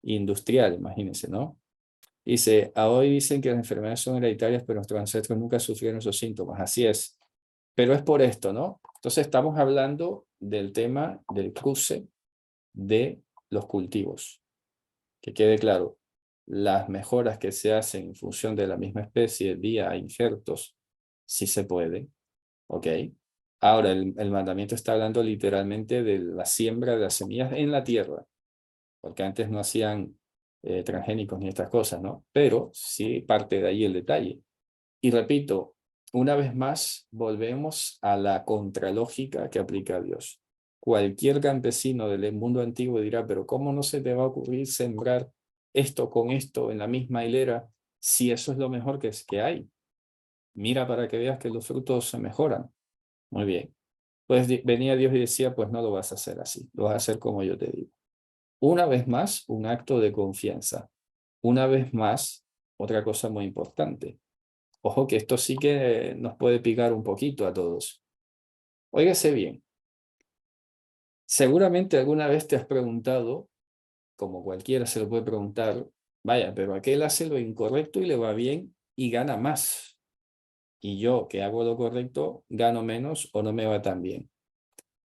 industrial, imagínense, ¿no? Dice, a hoy dicen que las enfermedades son hereditarias, pero nuestros ancestros nunca sufrieron esos síntomas. Así es. Pero es por esto, ¿no? Entonces estamos hablando del tema del cruce de los cultivos. Que quede claro, las mejoras que se hacen en función de la misma especie vía injertos, sí se puede, ¿ok? Ahora, el mandamiento está hablando literalmente de la siembra de las semillas en la tierra, porque antes no hacían transgénicos ni estas cosas, ¿no? Pero sí parte de ahí el detalle. Y repito, una vez más, volvemos a la contralógica que aplica a Dios. Cualquier campesino del mundo antiguo dirá, pero ¿cómo no se te va a ocurrir sembrar esto con esto en la misma hilera si eso es lo mejor que hay? Mira para que veas que los frutos se mejoran. Muy bien. Pues venía Dios y decía, pues no lo vas a hacer así, lo vas a hacer como yo te digo. Una vez más, un acto de confianza. Una vez más, otra cosa muy importante. Ojo que esto sí que nos puede picar un poquito a todos. Óigase bien. Seguramente alguna vez te has preguntado, como cualquiera se lo puede preguntar, vaya, pero aquel hace lo incorrecto y le va bien y gana más. Y yo, que hago lo correcto, gano menos o no me va tan bien.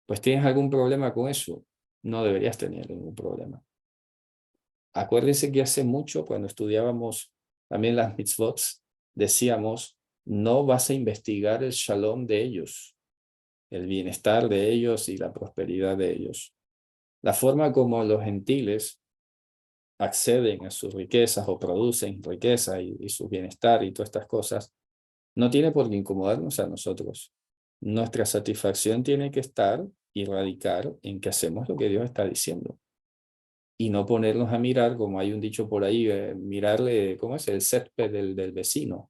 Pues tienes algún problema con eso. No deberías tener ningún problema. Acuérdense que hace mucho, cuando estudiábamos también las mitzvot, decíamos, no vas a investigar el shalom de ellos, el bienestar de ellos y la prosperidad de ellos. La forma como los gentiles acceden a sus riquezas o producen riqueza y su bienestar y todas estas cosas, no tiene por qué incomodarnos a nosotros. Nuestra satisfacción tiene que estar y radicar en que hacemos lo que Dios está diciendo. Y no ponernos a mirar, como hay un dicho por ahí, mirarle, ¿cómo es? El césped del vecino.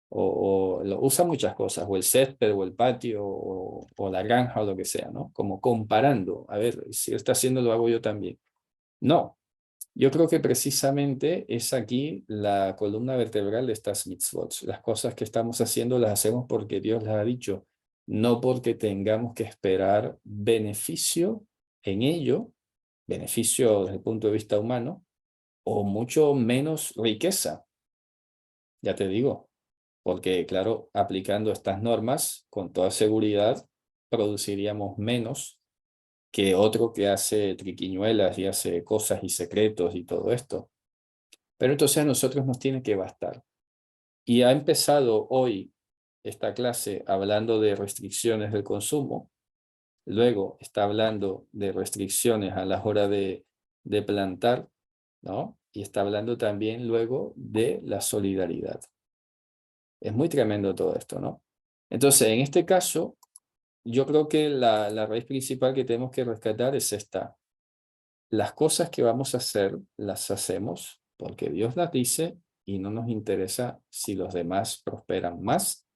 o lo usa muchas cosas, o el césped, o el patio, o la granja, o lo que sea, ¿no? Como comparando, a ver, si él está haciendo, lo hago yo también. No, yo creo que precisamente es aquí la columna vertebral de estas mitzvot. Las cosas que estamos haciendo las hacemos porque Dios las ha dicho, no porque tengamos que esperar beneficio en ello, beneficio desde el punto de vista humano, o mucho menos riqueza, ya te digo, porque claro, aplicando estas normas, con toda seguridad, produciríamos menos que otro que hace triquiñuelas y hace cosas y secretos y todo esto. Pero entonces a nosotros nos tiene que bastar. Y ha empezado hoy esta clase hablando de restricciones del consumo, luego está hablando de restricciones a la hora de plantar, ¿no? Y está hablando también luego de la solidaridad. Es muy tremendo todo esto, ¿no? Entonces, en este caso, yo creo que la raíz principal que tenemos que rescatar es esta. Las cosas que vamos a hacer, las hacemos porque Dios las dice y no nos interesa si los demás prosperan más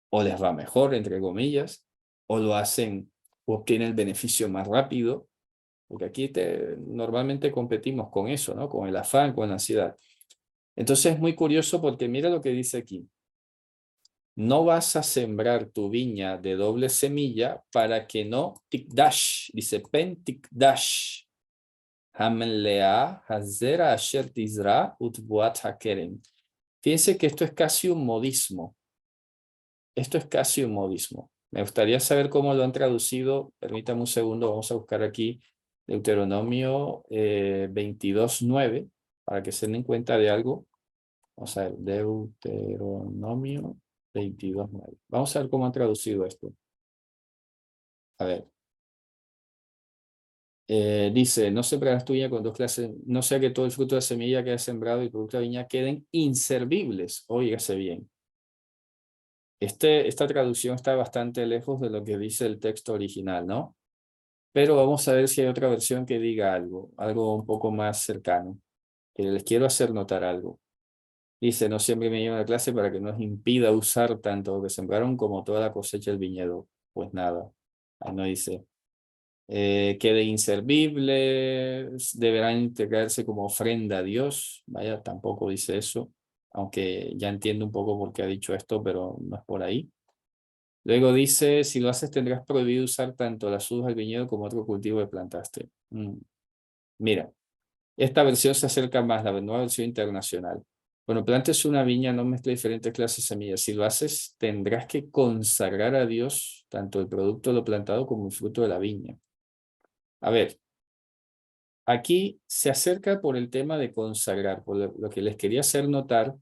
o les va mejor, entre comillas, o lo hacen o obtienen el beneficio más rápido, porque aquí normalmente competimos con eso, ¿no? Con el afán, con la ansiedad. Entonces es muy curioso porque mira lo que dice aquí. No vas a sembrar tu viña de doble semilla para que no tikdash, dice pen tikdash. Fíjense que esto es casi un modismo. Esto es casi un modismo. Me gustaría saber cómo lo han traducido. Permítame un segundo, vamos a buscar aquí Deuteronomio 22:9 para que se den cuenta de algo. Vamos a ver, Deuteronomio 22:9. Vamos a ver cómo han traducido esto. A ver. Dice, no sembrarás tu viña con dos clases, no sea que todo el fruto de semilla que has sembrado y el producto de viña queden inservibles. Óigase bien. Esta traducción está bastante lejos de lo que dice el texto original, ¿no? Pero vamos a ver si hay otra versión que diga algo un poco más cercano. Que les quiero hacer notar algo. Dice, no siempre me lleva a la clase para que nos impida usar tanto lo que sembraron como toda la cosecha del viñedo. Pues nada, ahí no dice. Quede inservible, deberán integrarse como ofrenda a Dios. Vaya, tampoco dice eso, aunque ya entiendo un poco por qué ha dicho esto, pero no es por ahí. Luego dice, si lo haces tendrás prohibido usar tanto las uvas del viñedo como otro cultivo que plantaste. Mira, esta versión se acerca más a la nueva versión internacional. Cuando plantes una viña, no mezcles diferentes clases de semillas. Si lo haces, tendrás que consagrar a Dios tanto el producto de lo plantado como el fruto de la viña. A ver, aquí se acerca por el tema de consagrar. Por lo que les quería hacer notar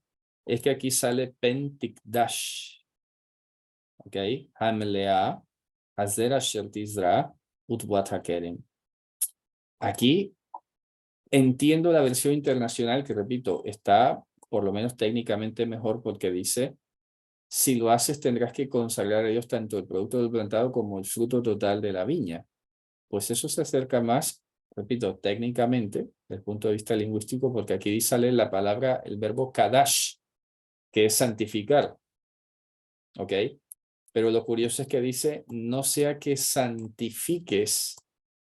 es que aquí sale pentikdash. ¿Ok? Hamlea, hazer asher tizra, utvat hakerem. Aquí entiendo la versión internacional que, repito, está por lo menos técnicamente mejor porque dice, si lo haces tendrás que consagrar a ellos tanto el producto del plantado como el fruto total de la viña. Pues eso se acerca más, repito, técnicamente, desde el punto de vista lingüístico, porque aquí sale la palabra, el verbo kadash, que es santificar. ¿Ok? Pero lo curioso es que dice, no sea que santifiques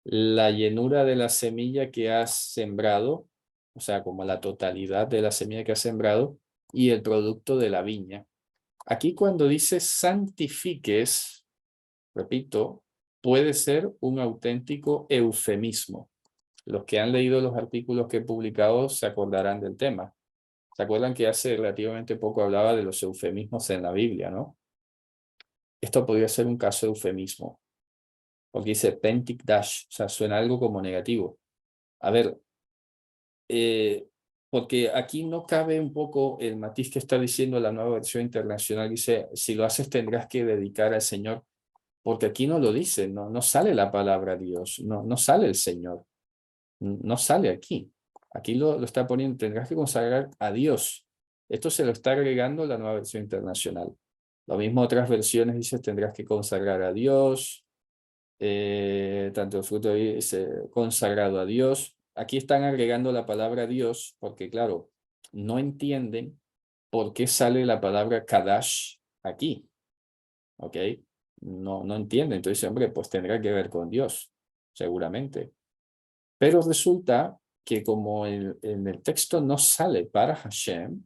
la llenura de la semilla que has sembrado, o sea, como la totalidad de la semilla que has sembrado y el producto de la viña. Aquí cuando dice santifiques, repito, puede ser un auténtico eufemismo. Los que han leído los artículos que he publicado se acordarán del tema. ¿Se acuerdan que hace relativamente poco hablaba de los eufemismos en la Biblia, no? Esto podría ser un caso de eufemismo, porque dice pentic dash, o sea, suena algo como negativo. A ver, porque aquí no cabe un poco el matiz que está diciendo la nueva versión internacional, dice, si lo haces tendrás que dedicar al Señor, porque aquí no lo dice, no sale la palabra Dios, no sale el Señor, no sale aquí. Aquí lo está poniendo, tendrás que consagrar a Dios. Esto se lo está agregando la nueva versión internacional. Lo mismo otras versiones dice, tendrás que consagrar a Dios, tanto el fruto es consagrado a Dios. Aquí están agregando la palabra Dios porque, claro, no entienden ¿por qué sale la palabra Kadash aquí? ¿Ok? No entiende. Entonces, hombre, pues tendrá que ver con Dios, seguramente. Pero resulta que como en el texto no sale para Hashem,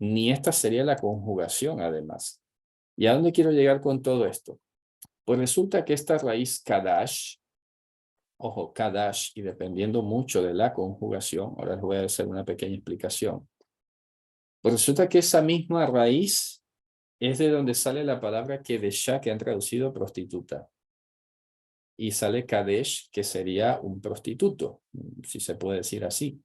ni esta sería la conjugación, además. ¿Y a dónde quiero llegar con todo esto? Pues resulta que esta raíz Kadash, ojo, Kadash, y dependiendo mucho de la conjugación, ahora les voy a hacer una pequeña explicación. Pues resulta que esa misma raíz es de donde sale la palabra Kedeshá, que han traducido prostituta. Y sale Kadesh, que sería un prostituto, si se puede decir así.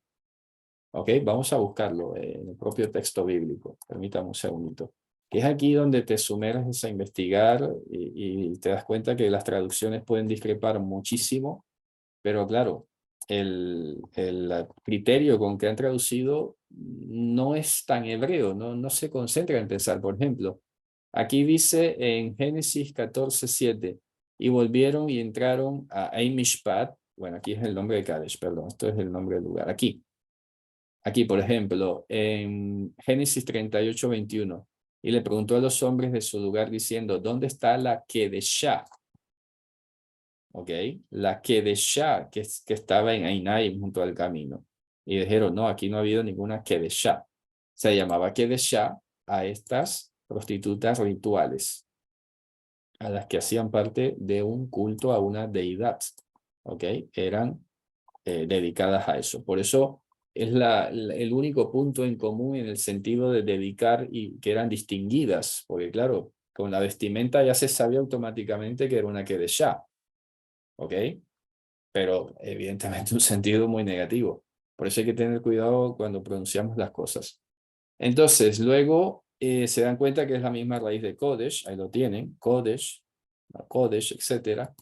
¿Ok? Vamos a buscarlo en el propio texto bíblico. Permítame un segundito. Que es aquí donde te sumerges a investigar y te das cuenta que las traducciones pueden discrepar muchísimo, pero claro, el criterio con que han traducido no es tan hebreo, no se concentra en pensar. Por ejemplo, aquí dice en Génesis 14:7, y volvieron y entraron a Mishpat. Bueno, aquí es el nombre de Kadesh, perdón, esto es el nombre del lugar. Aquí, por ejemplo, en Génesis 38:21, y le preguntó a los hombres de su lugar diciendo, ¿dónde está la Kedeshá? ¿Ok? La Kedeshá que estaba en Ainaim junto al camino. Y dijeron, no, aquí no ha habido ninguna Kedeshá. Se llamaba Kedeshá a estas prostitutas rituales, a las que hacían parte de un culto a una deidad. ¿Ok? Eran dedicadas a eso. Por eso es el único punto en común en el sentido de dedicar y que eran distinguidas, porque claro, con la vestimenta ya se sabía automáticamente que era una Kedeshá, ¿ok? Pero evidentemente un sentido muy negativo. Por eso hay que tener cuidado cuando pronunciamos las cosas. Entonces, luego se dan cuenta que es la misma raíz de Kodesh, ahí lo tienen, Kodesh, Kodesh, etcétera.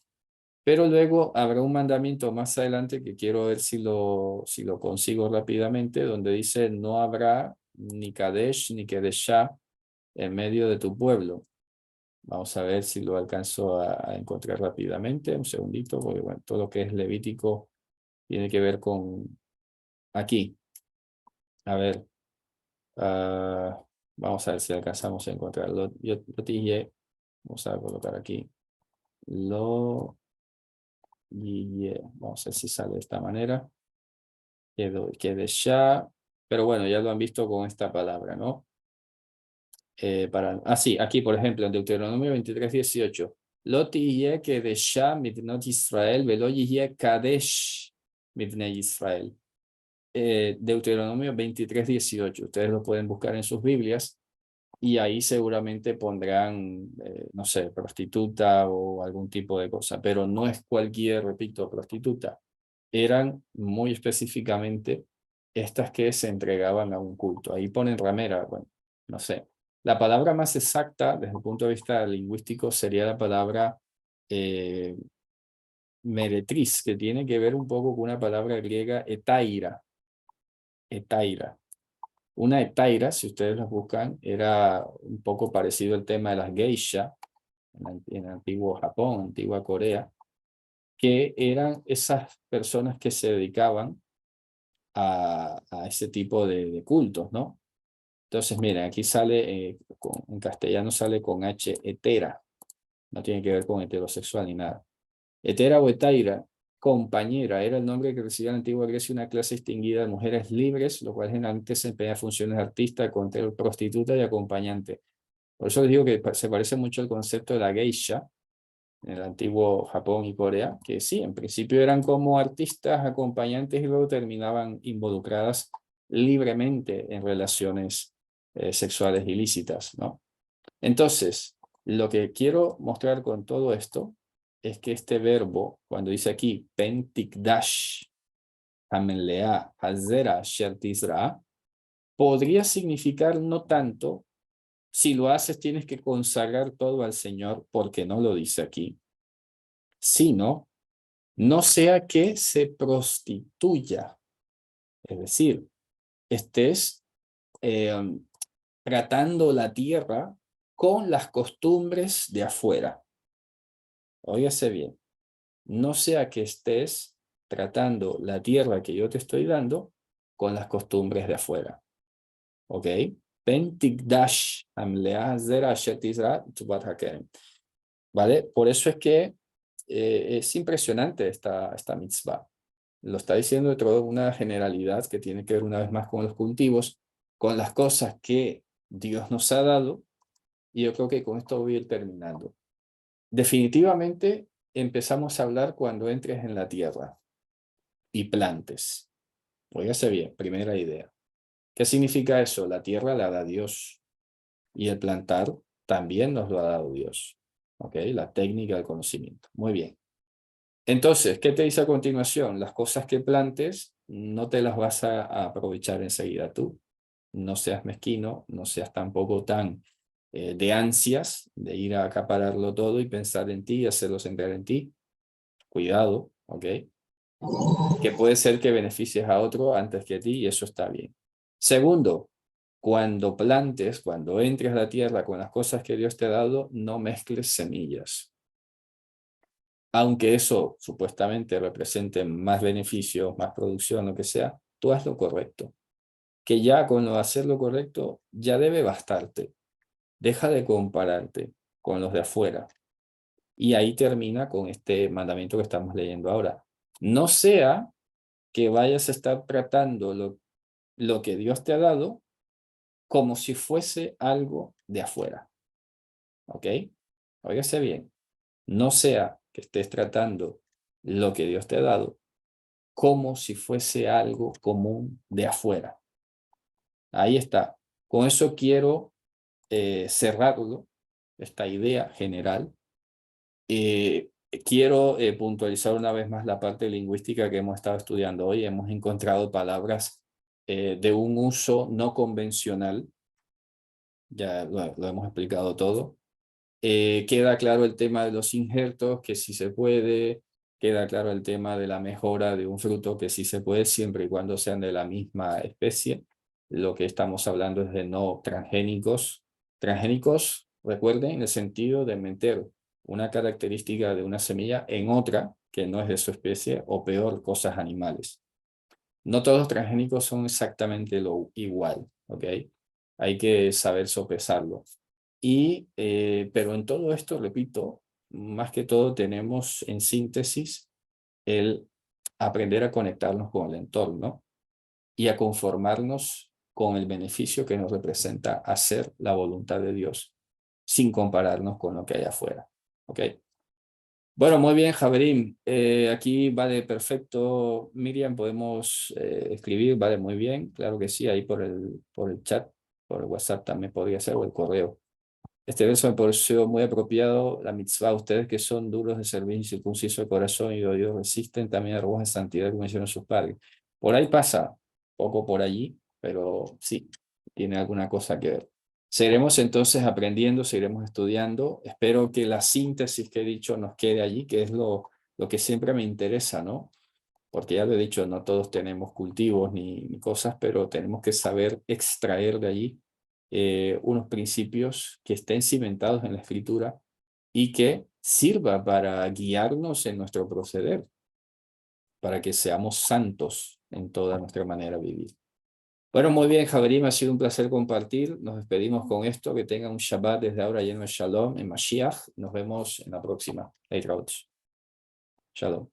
Pero luego habrá un mandamiento más adelante que quiero ver si lo consigo rápidamente, donde dice no habrá ni Kadesh ni Kedeshá en medio de tu pueblo. Vamos a ver si lo alcanzo a encontrar rápidamente. Un segundito, porque bueno, todo lo que es Levítico tiene que ver con aquí. A ver, vamos a ver si alcanzamos a encontrarlo. Yo dije, vamos a colocar aquí. Vamos a ver si sale de esta manera. Kedeshá, pero bueno, ya lo han visto con esta palabra, ¿no? Sí, aquí por ejemplo en Deuteronomio 23:18. Lo tihye Kedeshá mitnot Israel velo yihye Kadesh mitnei Israel. Deuteronomio 23:18. Ustedes lo pueden buscar en sus Biblias y ahí seguramente pondrán, no sé, prostituta o algún tipo de cosa, pero no es cualquier, repito, prostituta. Eran muy específicamente estas que se entregaban a un culto. Ahí ponen ramera, bueno, no sé. La palabra más exacta desde el punto de vista lingüístico sería la palabra meretriz, que tiene que ver un poco con una palabra griega etaira. Etaira. Una etaira, si ustedes las buscan, era un poco parecido al tema de las geisha en el antiguo Japón, antigua Corea, que eran esas personas que se dedicaban a ese tipo de cultos, ¿no? Entonces, miren, aquí sale, en castellano sale con H, hetera, no tiene que ver con heterosexual ni nada. Hetera o etaira, compañera, era el nombre que recibía en la antigua Grecia una clase distinguida de mujeres libres, lo cual generalmente se empeña funciones de artista, control, prostituta y acompañante. Por eso les digo que se parece mucho al concepto de la geisha en el antiguo Japón y Corea, que sí, en principio eran como artistas, acompañantes y luego terminaban involucradas libremente en relaciones sexuales ilícitas, ¿no? Entonces, lo que quiero mostrar con todo esto es que este verbo, cuando dice aquí, pentikdash, hamenlea, hazera, shertizra, podría significar no tanto, si lo haces tienes que consagrar todo al Señor, porque no lo dice aquí, sino, no sea que se prostituya, es decir, estés tratando la tierra con las costumbres de afuera. Óigase bien, no sea que estés tratando la tierra que yo te estoy dando con las costumbres de afuera. ¿Ok? Pen tikdash amlea zera shetizra tubat hakerem. ¿Vale? Por eso es que es impresionante esta mitzvah. Lo está diciendo dentro de una generalidad que tiene que ver una vez más con los cultivos, con las cosas que Dios nos ha dado, y yo creo que con esto voy a ir terminando. Definitivamente empezamos a hablar cuando entres en la tierra y plantes. Óigase bien, primera idea. ¿Qué significa eso? La tierra la da Dios y el plantar también nos lo ha dado Dios. ¿Ok? La técnica del conocimiento. Muy bien. Entonces, ¿qué te dice a continuación? Las cosas que plantes no te las vas a aprovechar enseguida tú. No seas mezquino, no seas tampoco tan de ansias de ir a acapararlo todo y pensar en ti y hacerlo centrar en ti. Cuidado, ¿ok? Que puede ser que beneficies a otro antes que a ti y eso está bien. Segundo, cuando plantes, cuando entres a la tierra con las cosas que Dios te ha dado, no mezcles semillas. Aunque eso supuestamente represente más beneficios, más producción, lo que sea, tú haz lo correcto. Que ya con lo de hacer lo correcto ya debe bastarte. Deja de compararte con los de afuera. Y ahí termina con este mandamiento que estamos leyendo ahora. No sea que vayas a estar tratando lo que Dios te ha dado como si fuese algo de afuera. ¿Ok? Óigase bien. No sea que estés tratando lo que Dios te ha dado como si fuese algo común de afuera. Ahí está. Con eso quiero cerrarlo, esta idea general. Quiero puntualizar una vez más la parte lingüística que hemos estado estudiando hoy. Hemos encontrado palabras de un uso no convencional. Ya lo hemos explicado todo. Queda claro el tema de los injertos, que sí se puede. Queda claro el tema de la mejora de un fruto, que sí se puede, siempre y cuando sean de la misma especie. Lo que estamos hablando es de no transgénicos. Transgénicos, recuerden, en el sentido de meter una característica de una semilla en otra que no es de su especie, o peor, cosas animales. No todos los transgénicos son exactamente lo igual, ¿ok? Hay que saber sopesarlo. Pero en todo esto, repito, más que todo tenemos en síntesis el aprender a conectarnos con el entorno y a conformarnos con el beneficio que nos representa hacer la voluntad de Dios sin compararnos con lo que hay afuera. ¿Ok? Bueno, muy bien, Javerín. Aquí vale perfecto. Miriam, podemos escribir, vale muy bien. Claro que sí, ahí por el chat, por el WhatsApp también podría ser, o el correo. Este verso me pareció muy apropiado. La mitzvah, ustedes que son duros de servir, incircunciso de corazón y odio, resisten también a robos de santidad que mencionan sus padres. Por ahí pasa, poco por allí, pero sí, tiene alguna cosa que ver. Seguiremos entonces aprendiendo, seguiremos estudiando. Espero que la síntesis que he dicho nos quede allí, que es lo que siempre me interesa, ¿no? Porque ya lo he dicho, no todos tenemos cultivos ni cosas, pero tenemos que saber extraer de allí unos principios que estén cimentados en la escritura y que sirva para guiarnos en nuestro proceder, para que seamos santos en toda nuestra manera de vivir. Bueno, muy bien, Javerim, ha sido un placer compartir. Nos despedimos con esto. Que tengan un Shabbat desde ahora lleno de Shalom en Mashiach. Nos vemos en la próxima. Shalom.